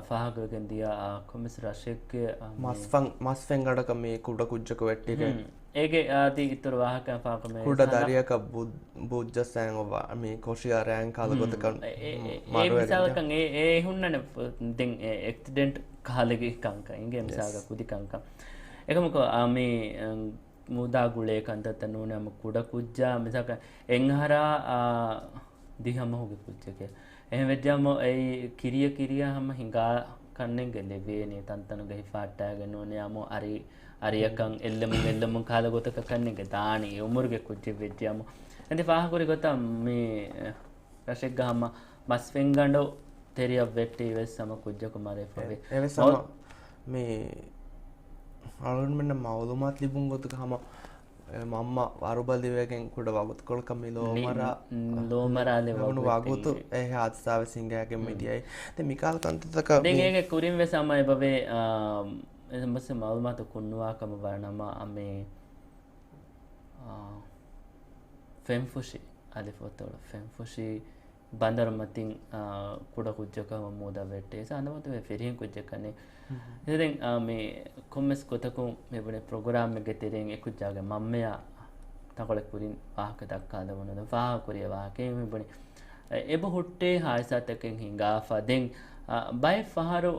ෆාහගගෙන් දියා කොමිස් රශෙක්ගේ මස්ෆෙන් ගඩක මේ කුඩ කුජ්ජක වෙට්ටික ඒගේ ආදී ඉතුරු වාහකයන් ෆාකම කුඩ දරියක බුද්ධ සෑන් ඔබ මේ කොෂියා රෑන් කාලගොතකන් ඒ මිසාලකන් ඒ හුන්නන දෙන් එක්සිඩන්ට් කාලෙගේ කංක ඉංගේ මිසාලක කුදි කංක එකමක මේ මුදා ගුලේ කන්තත නෝනම කුඩ කුජ්ජා මිසක එන්හරා දිහම හොගේ කුජ්ජකේ එහෙම වෙද්දියම ඒ කිරිය හැම හිඟා කන්නෙන් ගෙලෙවේනේ තන්තන ගහි ෆාට්ටාගෙන ඕනේ යමු අරියකන් එල්ලම කාලගොතක කන්නෙන් දානි උමුර්ගේ කුච්චි වෙද්දියම එඳි ෆාහකුරි ගොතම් මේ රෂෙක් ගහම මස් වෙන්ගඬෝ තෙරිය වෙට්ටි වෙස්සම කුජ්ජ කුමාරේ ෆවේ එවසම මේ අලුන් මෙන්න මවලුමාත් ලිබුන් ගොතක හැම මම්ම වරුබල්දිවගෙන් කුඩ වගුත් කොල්කම ලෝමරාලේ වුණු වගුතු ඒ හාත්සාව සිංහයාගෙන් මිදියයි ද මිකාල් කන්තතක දෙගේ කුරින් වෙ සමයි බවේ එමස මවල්මත කුන්නුවාකම වරනම අමේ ෆෙම්ෆුෂි අලිෆොතවල ෆෙම්ෆුෂි බන්දරමතින් කුඩ කුච්චකම මෝද වෙට්ටේ සඳමත ෆෙරියෙන් කුච්චකනේ ඉතින් මේ කොම්මස් කොතකුම් මෙබනේ ප්‍රෝග්‍රෑම් එක ගෙතරෙන් එකුච්චාගේ මම්මයා තකොලෙක් කුරින් වාහක දක්කාද වුණද වාහ කුරිය වාහකේ මෙබනේ එබ හුට්ටේ හායසතකෙන් හිඟාෆා දෙන් බයි ෆහරු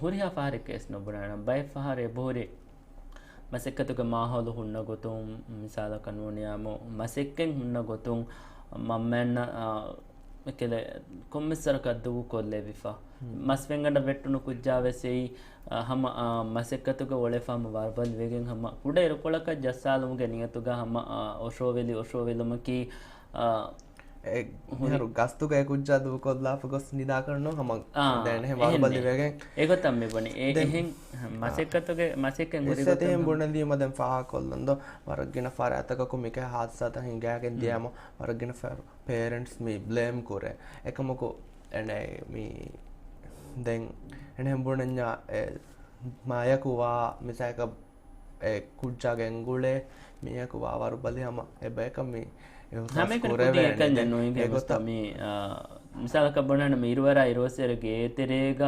හුරියා ෆහර කේස් නොබුණාන බයි ෆහර එබෝරේ මසෙක්කතුක මාහොල හුන්න ගොතුම් මිසාල කනුවනියාම මසෙක්කෙන් හුන්න ගොතුම් මම්මන්න මෙකල කොම්මස්සරක දුව කොල්ලේ විෆා මස් වෙංගඩ වෙට්ටුණු කුජ්ජාවෙසෙයි හම මසෙක්කතුක ඔලෙෆාම වර්බල් වෙගෙන් හම උඩ එරකොලක ජස්සාලුමුගේ නියතුග හම ඔෂෝවෙලුමකි හරු ගස්තුක කුච්චා දුව කොල්ලාප ගොස් නිදා කරනවා හම දැන් එහෙම වර්බල් වෙගෙන් ඒක තමයි බනේ ඒ එහෙන් මසෙක්කතුගේ මසෙක්කෙන් ගොරිගොතෙන් බොණදී මදන් ෆා කොල්ලන්ද වරගෙන ෆාර අතකක මික හාත්සත හිඟාගෙන් දියාම වරගෙන පේරන්ට්ස් මේ බ්ලේම් කරේ එකමකෝ එනේ මේ දැන් එනම් බොණඤ්ඤා මායකුවා මිසයක කුච්චාගෙන් ගුලේ මියකුවා වරුබලේ හම එබේක මේ මිසාලක බොනන මීරුවර ඉරෝසරගේ තෙරේග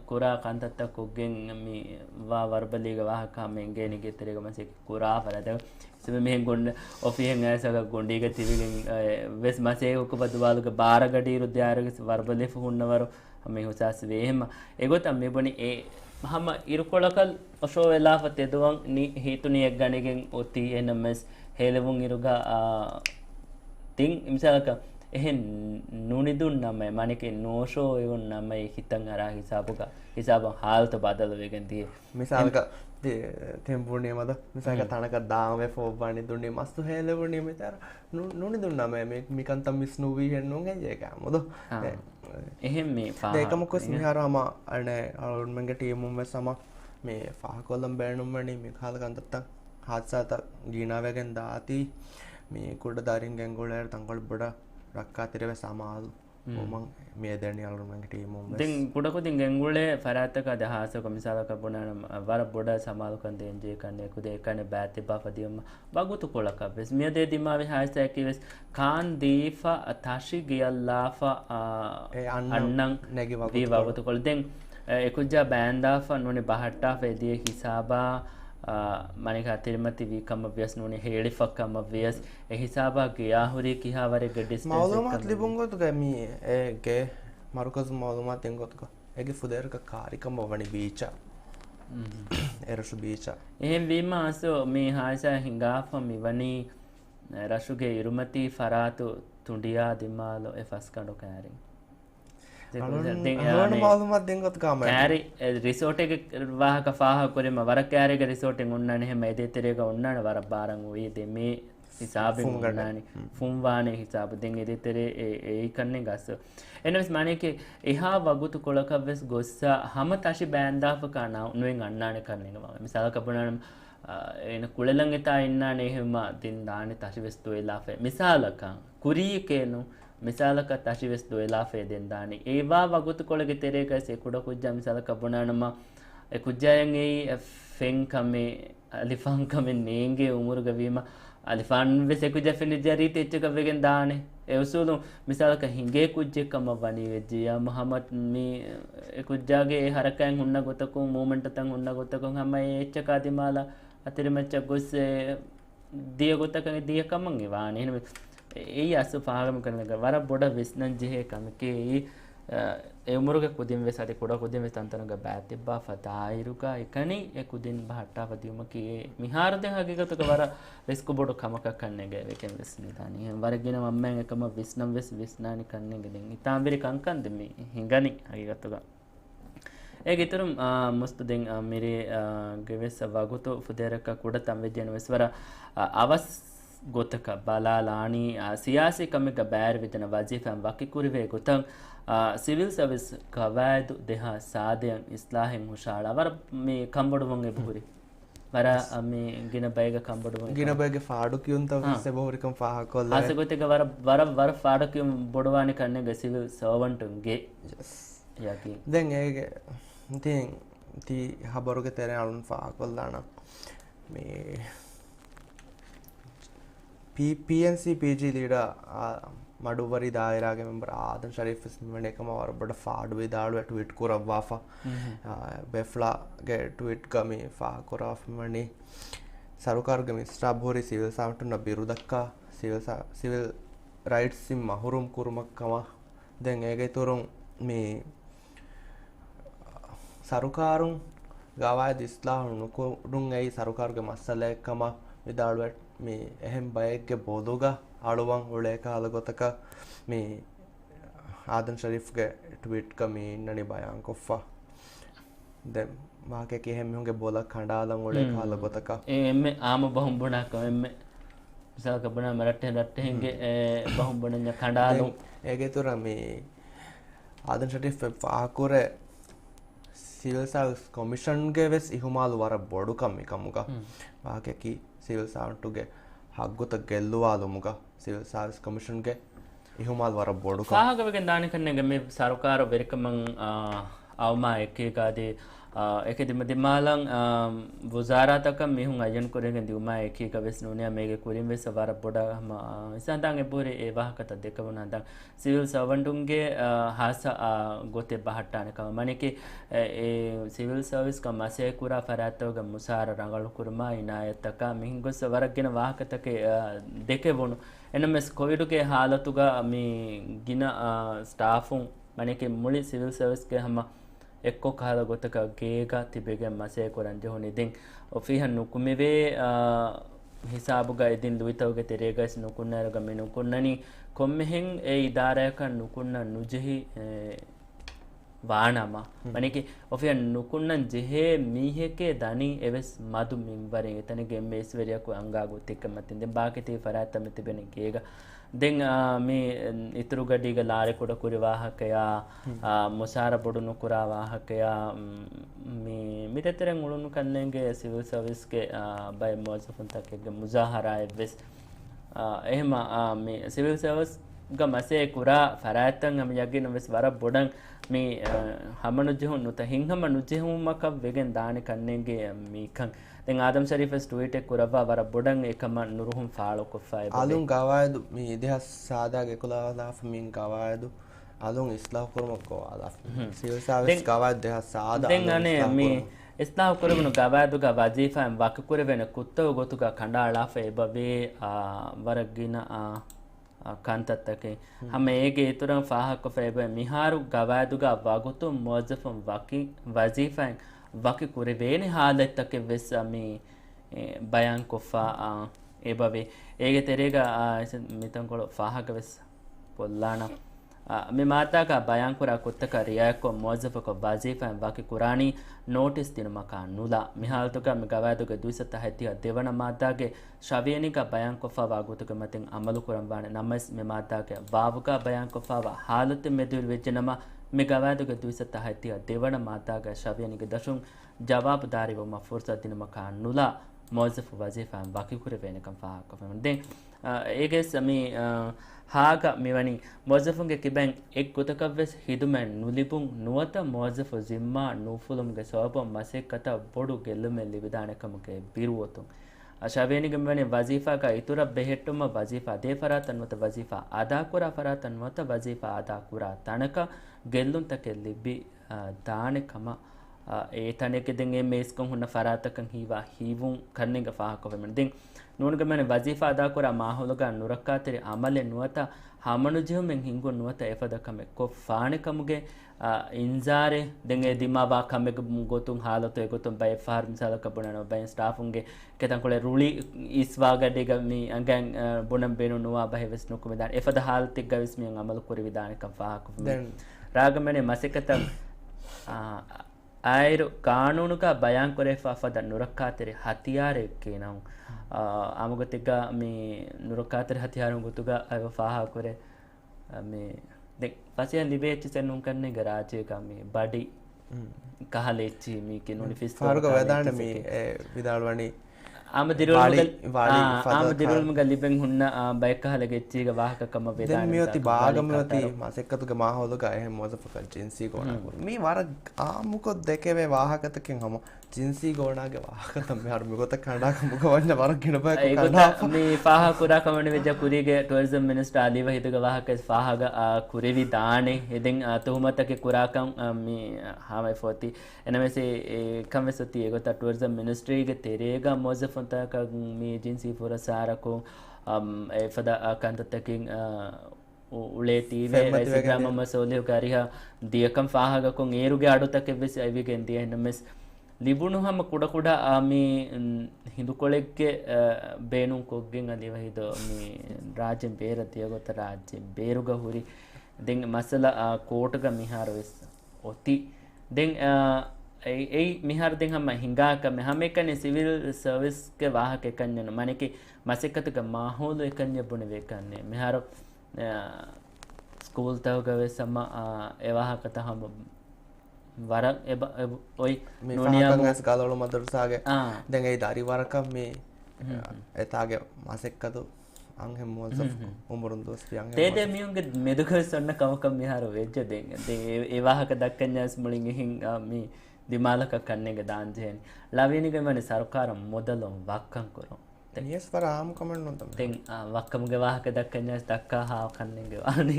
කුරා කන්තත්ත කොග්ගෙන් වා වර්බලීග වාහකාමෙන්ගේ නිගේ තෙරේග මසෙක් කුරා පරද සිම මෙහෙන් ගොන්න ඔෆිහෙන් ඇසක ගොඩීග තිවිගෙන් වෙස් මසේ ඔක බදුවාලුක බාරගඩීරු ද්‍යාරග වර්බලේ හුන්නවරු මේ හුසාස් වේහෙම ඒගොත මේ බොනි ඒ හම ඉරුකොලකල් ඔෂෝ වෙලාපත් එදුවන් හේතුනි එක් ගණගෙන් ඔති එනමස් හේලවුන් ඉරුගා තින් ඉමසලක එහෙන් නුනිදුන් නමයි මනකේ නෝෂෝ එවුන් නමයි හිතන් අරා හිසාබ හාල්ත බදල වෙගෙන්තිය මිසාලක තෙම්පුර්ණිය මද මිසාක තනක දාමේ ෆෝබානි දුන්නේ මස්තු හේලවුණේ මෙතර නුනිදුන් නමයි මේ මිකන්තම් මිස්නූවී හෙන්නුන් ඒක මොද එහෙම මේ ඒකමකොස් මිහාරම අනේ අරුන්මගේ ටීමුම් සම මේ ෆාකොල්ලම් බෑනුම්මනි මේ කාලකන්තත්ත හාත්සාත ගීනාවගෙන් දාති මේ කුඩ දරින් ගැංගොලයට තංගොල් බොඩ රක්කා තිරව සමාල් ඕමන් මේ දැනි අරුන්මගේ ටීමුම් දෙන් කුඩකුදින් ගැංගුලේ ෆරාත්තක දහසක මිසාලක බොනනම් වර බොඩ සමාලකන් දෙන්ජේ කන්නේ කුදේ කන්නේ බෑති බාපදියම බගුතු කොලක බස් මියදේ දිමාවේ හායිසැකිවස් කාන් දීෆා අතාෂි ගියල්ලාෆා අන්නන් නැගි වී වගුතු කොල දෙන් එකුජා බෑන්දාෆා නොනේ බහට්ටා ෆෙදියේ හිසාබා මනික තිරමති වීකම ව්‍යස් නොනේ හේලිෆක්කම ව්‍යස් එහිසාබා ගියාහුරි කිහාවරේ ගඩිස් මවලුමත් ලිබුංගොතුක මේ ඒගේ මරුකස් මවලුමත් එංගොතුක ඒගේ ෆුදේරක කාරිකම වනි බීචා එරසු බීචා එහෙන් වීම අසෝ මේ හායිසා හිඟාෆ මිවනි රශුගේ ඉරුමති ෆරාතු තුඩියා දිමාලෝ එෆස් කඩු කෑරින් මාලුමත් දෙංගොත් කාම කෑරි රිසෝට් එක වාහක ෆාහ කරෙම වර කෑරේක රිසෝටෙන් උන්නන එහෙම එදෙතරේක උන්නන වර බාරන් වී දෙමේ හිසාබෙන් උන්නනි ෆුම්වානේ හිසාබ දෙන් එදෙතරේ ඒ කන්නේ ගස්ස එනවස් මානේකේ එහා වගුතු කොලකවස් ගොස්සා හම තෂි බෑන්දාෆ කනා නුවෙන් අන්නානේ කන්නේනවා මිසාල කපුණනම් එන කුලලන් එතා ඉන්නානේ එහෙම දින් දානේ තෂි වෙස්තු වෙලාෆේ මිසාලකන් කුරී කේනු මිසාලක තශිවෙස් දොයලා ෆේදෙන් දානි ඒවා වගුතු කොළගේ තෙරේකස් එකුඩ කුජ්ජා මිසාලක බොනානම ඒ කුජ්ජායන් ඒ ෆෙන් කමේ අලිෆාන් කමේ නේංගේ උමුරුග වීම අලිෆාන් වෙස් එකුජ්ජා ෆිනිජරි තෙච්චක වෙගෙන් දානේ ඒ උසුලු මිසාලක හිඟේ කුජ්ජෙකම වනි වෙජ්ජියා මුහම්මද් මේ ඒ කුජ්ජාගේ ඒ හරකයන් හුන්න ගොතකු මූමන්ට් තන් හුන්න ගොතකු හැම එච්චක දිමාලා අතිරමච්ච ගොස් දිය ගොතකගේ දිය කමන් ඒවානේ එහෙනම් ඒ අසු පාගම කරනක වර බොඩ විස්නන් ජෙහෙ කමකේ ඒ උමරුගේ කුදින් වෙස අද කුඩ කුදින් වෙස තන්තනක බෑතිබ්බා ෆදායිරුකා එකනි ඒ කුදින් බහට්ටා වදියුම කී මිහාරදෙන් හගිගතක වර රිස්ක බොඩ කමක කන්නේ ගේ වෙකෙන් වෙස් නිදානි වරගෙන මම්මෙන් එකම විස්නම් වෙස් විස්නානි කන්නේ ගෙදින් ඉතාම්බිරි කංකන්ද මේ හිඟනි හගිගතක ඒ ගිතරුම් මුස්තු දෙන් මිරි ගෙවෙස් වගුතු ෆුදේරක කුඩ තම් වෙජන වෙස්වර අවස් ගොතක බලාලානි සියාසි කමික බෑර් විතන වජිෆම් වකිකුරිවේ ගොතන් සිවිල් සර්විස් කවෑදු දෙහා සාදයන් ඉස්ලාහෙන් හුෂාල වර මේ කම්බොඩුවන්ගේ බුහුරි වර මේ ගින බයග කම්බොඩුවන් ගින බයගේ ෆාඩු කියුන් තව සෙබෝරිකම් ෆාහ කොල්ල ආසගොතක වර ෆාඩු කියුම් බොඩවානි කන්නේ සිවිල් සර්වන්ටුන්ගේ යකි දැන් ඒගේ ඉතින් ති හබරුගේ තෙරේ අලුන් ෆාහ කොල්ලාන මේ PNC PG leader මඩුවරි දායරාගේ මෙම්බර් ආදම් ශරීෆ් ඉස්මන් එකම වරබඩ ෆාඩුවේ දාළුව ට්වීට් කරවවා බෙෆ්ලාගේ ට්වීට් ගමි ෆා කරවමනි සරුකාර්ගමි ස්ට්‍රාබෝරි සිවිල් සාමටුන බිරුදක්කා සිවිල් රයිට්ස් සිම් මහුරුම් කුරුමක්කම දැන් ඒගේ තුරුන් මේ සරුකාරුන් ගවාය දිස්ලාහුණු නුකුරුන් ඇයි සරුකාර්ගේ මස්සලයකම විදාළුවට මේ එහෙම් බයක්ගේ බෝදුග අලුවන් උලේ කාලගොතක මේ ආදම් ශරීෆ්ගේ ට්වීට් කමී ඉන්නනි බයන් කොෆා දැන් මාකේ කෙහෙම් මිහුගේ බෝලක් කණ්ඩාලම් උලේ කාලගොතක එම්මේ ආම බහුම්බුණක් එම්මේ විසාක බණ මරට්ටෙන්ගේ බහුම්බුණnya කණ්ඩාලම් ඒගේ තුර මේ ආදම් ශරීෆ් පාකුරේ සිවිල් සර්විස් කොමිෂන්ගේ වෙස් ඉහුමාලු වර බොඩුකම් එකමුග වාකකි සිවිල් සාන්ටුගේ හග්ගොත ගෙල්ලුවාලුමුග සිවිල් සර්විස් කොමිෂන්ගේ ඉහුමාල් වර බොඩුකම් ෆාහගවගෙන් දාන කන්නේගේ මේ සරකාර වෙරිකමන් අවමා එකේකාදී එකදිම දිමාලං වුසාරාතක මිහුන් අයන් කොරගෙන දියුමා එකේක වෙස් නුනියා මේගේ කුරින් වෙස් වර බොඩම ඉසන්තන් එපුරේ ඒ වාහකත දෙකවන දන් සිවිල් සර්වන්ටුන්ගේ හාස ගොතේ බහට්ටානකම මණිකේ ඒ සිවිල් සර්විස් කමසේ කුරා ෆරාතෝග මුසාර රංගල කුරුමා ඉනායතක මිහින් ගොස් වරගෙන වාහකතක දෙකේ වුණු එනමස් කොවිඩුගේ හාලතුග මේ ගින ස්ටාෆුන් maneke muli civil service ke hama ekko kahala gotaka geega tibege mase koranje honi den ofihan nukumive hisabuga edin luitawge teregas nukunnaruga menukunnani kommehen e idarayaka nukunna nujehi ವಾಣಮ ಮನೆಗೆ ಒಫಿಯ ನುಕುಣ್ಣನ್ ಜೆಹೆ ಮೀಹೆಕೆ ದನಿ ಎವೆಸ್ ಮದು ಮಿಂಬರೆ ತನಗೆ ಮೇಸ್ವೆರಿಯಕು ಅಂಗಾಗು ತಿಕ್ಕ ಮತ್ತಿಂದೆ ಬಾಕಿತಿ ಫರಾತ ಮಿತಿಬೆನೆ ಕೇಗ then me ಇತರು ಗಡಿಗ ಲಾರೆ ಕೊಡ ಕುರಿ ವಾಹಕಯ ಮುಸಾರ ಬುಡುನು ಕುರಾ ವಾಹಕಯ ಮೀ ಮಿತೆರೆ ಮುಳುನು ಕನ್ನೆಗೆ ಸಿವಿಲ್ ಸರ್ವಿಸ್ಗೆ by ಮೋಜಫನ್ ತಕೆಗೆ ಮುಜಾಹರಾ ಎವೆಸ್ එහෙම මේ civil service ಗ ಮಸೆ ಕುರಾ ಫರಾತಂ ಅಮ ಯಗಿನ ವೆಸ್ ವರ ಬೊಡಂ ಮೀ ಹಮನು ಜೆಹು ನುತ ಹಿಂಗಮ ನುಜೆಹು ಮಕ ವೆಗೆನ್ ದಾನೆ ಕನ್ನೆಗೆ ಮೀ ಕಂ ದೆನ್ ಆದಮ್ ಶರೀಫಸ್ ಟ್ವೀಟ್ ಕುರವ ವರ ಬೊಡಂ ಏಕಮ ನುರುಹುಂ ಫಾಳೋ ಕೊಫಾಯ ಆಲುಂ ಗವಾಯದು ಮೀ ಇತಿಹಾಸ ಸಾದಾಗೆ ಕುಲಾದಾಫ ಮೀನ್ ಗವಾಯದು ಆಲುಂ ಇಸ್ಲಾಂ ಕುರ್ಮಕೋ ಆದಾಫ ಸಿವಿಲ್ ಸರ್ವಿಸ್ ಗವಾಯದು ದೇಹ ಸಾದಾ ದೆನ್ ಅನೆ ಮೀ ಇಸ್ಲಾಂ ಕುರಮನು ಗವಾಯದುಗ ವಜೀಫಾ ವಕ ಕುರವೆನ ಕುತ್ತವ ಗೊತುಗ ಖಂಡಾಳಾಫ ಎಬವೆ ವರಗಿನ ಕಾಂತತ್ತಕೆ ಹಮ ಏಗೆ ಇತುರಂ ಫಾಹಕ ಫೆಬ ಮಿಹಾರು ಗವಾಯದುಗ ವಗುತು ಮುವಜ್ಜಫಂ ವಕಿ ವಜೀಫಾ ವಕಿ ಕುರವೇನಿ ಹಾಲತ್ತಕೆ ವೆಸ್ ಮಿ ಬಯಾನ್ ಕೊಫಾ ಎಬವೆ ಏಗೆ ತೆರೆಗ ಮಿತಂಕೊಳ ಫಾಹಕ ವೆಸ್ ಪೊಲ್ಲಾಣ මේ මාතාක බයංකුරා කුත්තක රියායක මොජෆක වජීෆන් වකි කුරානි ನೋಟಿಸ್ ದಿನಮಕ ನುಲಾ ಮಿಹಾಲ್ತುಕ ಮಿಗವಾದುಗ ದುಯಿಸತ ಹತ್ತಿಯ ದೇವನ ಮಾತಾಗೆ ಶವೇನಿಕ ಬಯಾಂಕೊಫಾವ ಗುತುಕ ಮತಿನ್ ಅಮಲು ಕುರಂಬಾನೆ ನಮ್ಮಸ್ ಮೆ ಮಾತಾಗೆ ವಾವುಕ ಬಯಾಂಕೊಫಾವ ಹಾಲತ್ ಮೆದುಲ್ ವೆಜ್ಜನಮ ಮಿಗವಾದುಗ ದುಯಿಸತ ಹತ್ತಿಯ ದೇವನ ಮಾತಾಗೆ ಶವೇನಿಗೆ ದಶುಂ ಜವಾಬ್ ದಾರಿವ ಮಫುರ್ಸ ದಿನಮಕ ನುಲಾ ಮೊಜಫ್ ವಜೀಫನ್ ವಕಿ ಕುರವೇನಕಂ ಫಾಹಕ ಫಮದೆ ಏಗೆ ಸಮಿ ಹಾಗ ಮಿವನಿ ಮೊಜಫುಂಗೆ ಕಿಬೆನ್ ಎಕ್ ಗುತಕವೆಸ್ ಹಿದುಮೆನ್ ನುಲಿಬುಂ ನುವತ ಮೊಜಫು ಜಿಮ್ಮಾ ನೂಫುಲುಂಗೆ ಸೋಬ ಮಸೆಕತ ಬೊಡು ಗೆಲ್ಲುಮೆ ಲಿವಿದಾಣಕಮುಗೆ ಬಿರುವತು ಶವೇನಿಗೆ ಮಿವನಿ ವಜೀಫಾಗ ಇತುರ ಬೆಹೆಟ್ಟುಮ ವಜೀಫಾ ದೇಫರಾ ತನ್ವತ ವಜೀಫಾ ಅದಾ ಕುರಾ ಫರಾ ತನ್ವತ ವಜೀಫಾ ಅದಾ ಕುರಾ ತನಕ ಗೆಲ್ಲುಂತಕೆ ಲಿಬಿ ದಾಣಕಮ ඒ තනෙක දෙන් ඒ මේස්කම් හුන්න ෆරාතකන් හීවා හීවුන් කන්නෙග ෆාහක වෙමන දෙන් නෝනග මන වජීෆා අදා කරා මාහොලග නුරක්කාතරි අමලෙ නුවත හමනු ජෙහුමෙන් හිඟු නුවත එෆදකම කො ෆානෙකමුගේ ඉන්සාරේ දෙන් ඒ දිමාවා කමෙක ගොතුන් හාලත ඒ ගොතුන් බයි ෆාර් මිසලක බොනන බයි ස්ටාෆුන්ගේ කෙතන් කොලේ රුලි ඉස්වා ගඩේග මි අංගන් බොනම් බේනු නුවා බයි වෙස් නුකුම දාන එෆද හාල්තික් ගවිස් මියන් අමල කුරි විදානකම් ෆාහක දැන් රාගමනේ මසෙකත ಆಯ್ರು ಕಾನೂನುಗ ಬಯಾನ್ ಕೊರೆಫಾಫದ ನುರಕ್ಕಾತರಿ ಹತಿಯಾರೆ ಕೇನವು ಆಮಗೊತ್ತಿಗ ಮೀ ನುರಕ್ಕಾತರಿ ಹತಿಯಾರು ಗೊತ್ತುಗ ಅವ ಫಾಹ ಕೊರೆ ಮೀ ದೆ ಪಸಿಯ ಲಿಬೇಚ್ ಸೆನ್ನು ಕನ್ನೆ ಗರಾಜೆ ಕಮಿ ಬಡಿ ಕಹಲೆಚ್ಚಿ ಮೀ ಕೆ ನುನಿ ಫಿಸ್ ಫಾರುಗ ವೇದಾಣ ಮೀ ವಿದಾಳವಣಿ ಆಮ ದಿರುಲ್ ಮಗ ಲಿಬೆನ್ ಹುನ್ನ ಬೈಕ ಹಲಗೆಚ್ಚಿಗ ವಾಹಕಕಮ ವೇದಾಣ ದೆನ್ ಮಿಯತಿ ಬಾಗಮತಿ ಮಾಸೆಕ್ಕತುಗ ಮಾಹೋಲುಗ ಎಹೆ ಮೊಜಫಕ ಜಿನ್ಸಿ ಗೋಣ ಮೀ ವರ ಆಮುಕ ದೆಕೆವೆ ವಾಹಕತಕೆನ್ ಹಮ ಜಿನ್ಸಿ ಗೋಣಾಗೆ ವಾಹಕತ ಮೆ ಹರ್ ಮಿಗೊತ ಕಂಡಾಕ ಮುಗ ವನ್ನ ವರ ಗಿಣ ಬೈ ಕಂಡಾ ಮೀ ಫಾಹ ಕುರಾ ಕಮನೆ ವೆಜ ಕುರಿಗೆ ಟೂರಿಸಂ ಮಿನಿಸ್ಟರ್ ಅಲಿವ ಹಿತುಗ ವಾಹಕ ಫಾಹಗ ಕುರಿವಿ ದಾಣೆ ಎದೆನ್ ತುಹುಮತಕೆ ಕುರಾಕಂ ಮೀ ಹಾಮೈ ಫೋತಿ ಎನಮೆಸಿ ಕಮೆಸತಿ ಎಗೊತ ಟೂರಿಸಂ ಮಿನಿಸ್ಟ್ರಿಗೆ ತೆರೆಗ ಮೊಜಫ ಮೀ ಜಿನ್ಸಿ ಪುರಸಾರಕು ಎಫದ ಕಂತತಕಿನ್ ಉಳೆ ತೀವೆ ಐಸಿಗ್ರಾಮ ಮಸೋಲಿಯು ಕಾರಿಹ ದಿಯಕಂ ಫಾಹಗಕು ಏರುಗೆ ಆಡುತಕ್ಕೆ ವಿಸ್ ಐವಿಗೆ ದಿಯ ನಮೆಸ್ ಲಿಬುಣು ಹಮ ಕುಡ ಕುಡ ಮೀ ಹಿಂದುಕೊಳೆಗೆ ಬೇನು ಕೊಗ್ಗೆನ್ ಅಲಿವ ಹಿದು ಮೀ ರಾಜ್ಯ ಬೇರ ದಿಯಗೊತ ರಾಜ್ಯ ಬೇರುಗ ಹುರಿ ದೆನ್ ಮಸಲ ಕೋಟಗ ಮಿಹಾರ ವಿಸ್ ಒತಿ ದೆನ್ ei mihar den hamma hingaka me hame kane civil service ke wahake kanne maneke masekatuga maholu ekanne bune ve kanne mihar school tawga ve sama e wahakata ham wara oi noniya gas galolu madrasage den ei dari waraka me etage masekatu anghe mozaf umurun dosti anghe tede miyunge meduga sonna kamakam mihar vejja den e wahaka dakkanyas mulin hin me ದಿಮಾಲಕ ಕನ್ನೆಗೆ ದಾಂಜೇನಿ ಲವೇನಿಗೆ ಮನೆ ಸರ್ಕಾರ ಮೊದಲು Vakkom ಕೊರು yes for am comment non tam ten wakkam ge wahaka dakkanya dakka ha kannenge wani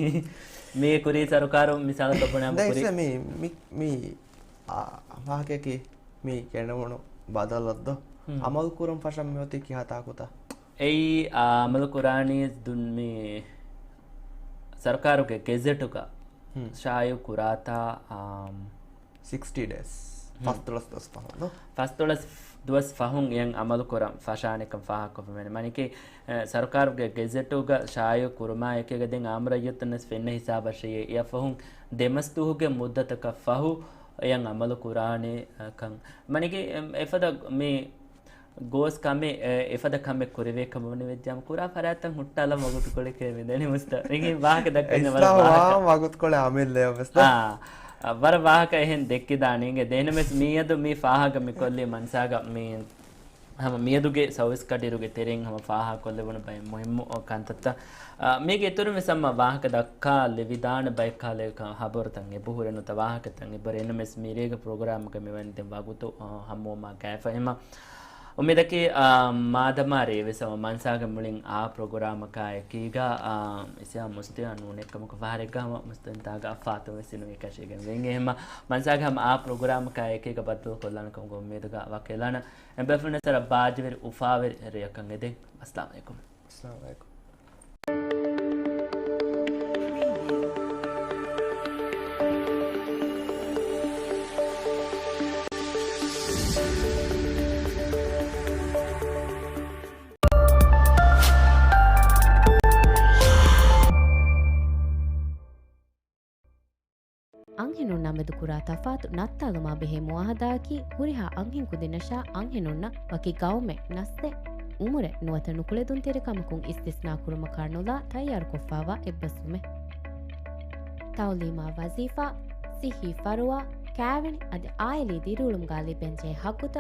me kuri sarukar misal topone am kuri me wahake ki me kenamono badaladdo amal kuram fasham mewati ki hata kuta ei amal kurani dun me sarkaruge gazettuka ශායු කුරාතා 60 days පස්දොළස් දවස් පහක් පස්දොළස් දවස් ෆහුන් යන් අමල් කොරම් ෆෂානිකම් ෆහක් කොපමෙන මනිකේ සරකාරුගේ ගෙසෙටුග ශායු කුරුමා එකක දෙන් ආම්රයුත්තනස් ෆෙන්න හිසාබශයේ ය ෆහුන් දෙමස්තුහුගේ මුද්දතක ෆහු යන් අමල් කුරානේ කන් මනිකේ එෆද මේ ගෝස් කමේ එෆද කමේ කුරවේ කමවන වෙද්‍යම් කුරා පරාතන් හුට්ටාල මගුතු කොලේ කෙවෙදෙනි මුස්ත ඒකේ වාහක දක්කන වල මගුත් කොලේ අමිල්ලේ අවස්ථා වර වාහක එහෙන් දෙක්කි දානීගේ දෙනමෙස් මීයදු මේ ෆාහක මිකොල්ලේ මන්සාග මේ හම මියදුගේ සවස් කටිරුගේ තෙරෙන් හම ෆාහ කොල්ලේ වන බය මොහිම්ම කන්තත්ත මේක එතුරු මෙසම්ම වාහක දක්කා ලෙවිදාන බයිකාලේ හබරතන් එබුහුරෙනු තවාහකතන් එබරෙන මෙස් මීරේග ප්‍රෝග්‍රෑම් එක මෙවන් දෙන් වගුතු හම්මෝමා කෑෆෙම උමෙදකි මාදමා රේවෙසම මන්සාග මුලින් ආ ප්‍රෝග්‍රෑමක එකීගා ඉසියා මුස්තියන් නුනෙක්කමක වාරෙගම මුස්තන්තාග ෆාතු වෙසිනු එකශේගෙන් වෙන් එහෙම මන්සාගම ආ ප්‍රෝග්‍රෑමක එකීග බද්දු කොල්ලනකම ගොම්මේදග වකෙලාන එබෙෆුනතර බාජවෙරි උෆාවෙරි රයකන් එදෙන් අස්ලාම් අලයිකුම් අස්ලාම් අලයිකුම් ನಮೆದು ಕುರಾತ ಫಾತು ನತ್ತಾಲುಮಾ ಬೆಹೆ ಮುವಾಹದಾಕಿ ಹುರಿಹಾ ಅಂಹಿನ್ ಕುದಿನಶಾ ಅಂಹಿನುನ್ನ ವಕಿ ಗೌಮೆ ನಸ್ತೆ ಉಮುರೆ ನುವತ ನುಕುಳೆದುನ್ ತೆರೆ ಕಮಕುಂ ಇಸ್ತಿಸ್ನಾ ಕುರುಮ ಕಾರ್ನುಲಾ ತಯ್ಯಾರು ಕೊಫ್ಫಾವಾ ಎಬ್ಬಸುಮೆ ತೌಲೀಮಾ ವಜೀಫಾ ಸಿಹಿ ಫರುವಾ ಕ್ಯಾವಿಣಿ ಅದೆ ಆಯಲಿ ದಿರುಳುಂ ಗಾಲಿ ಬೆಂಜೆ ಹಕ್ಕುತ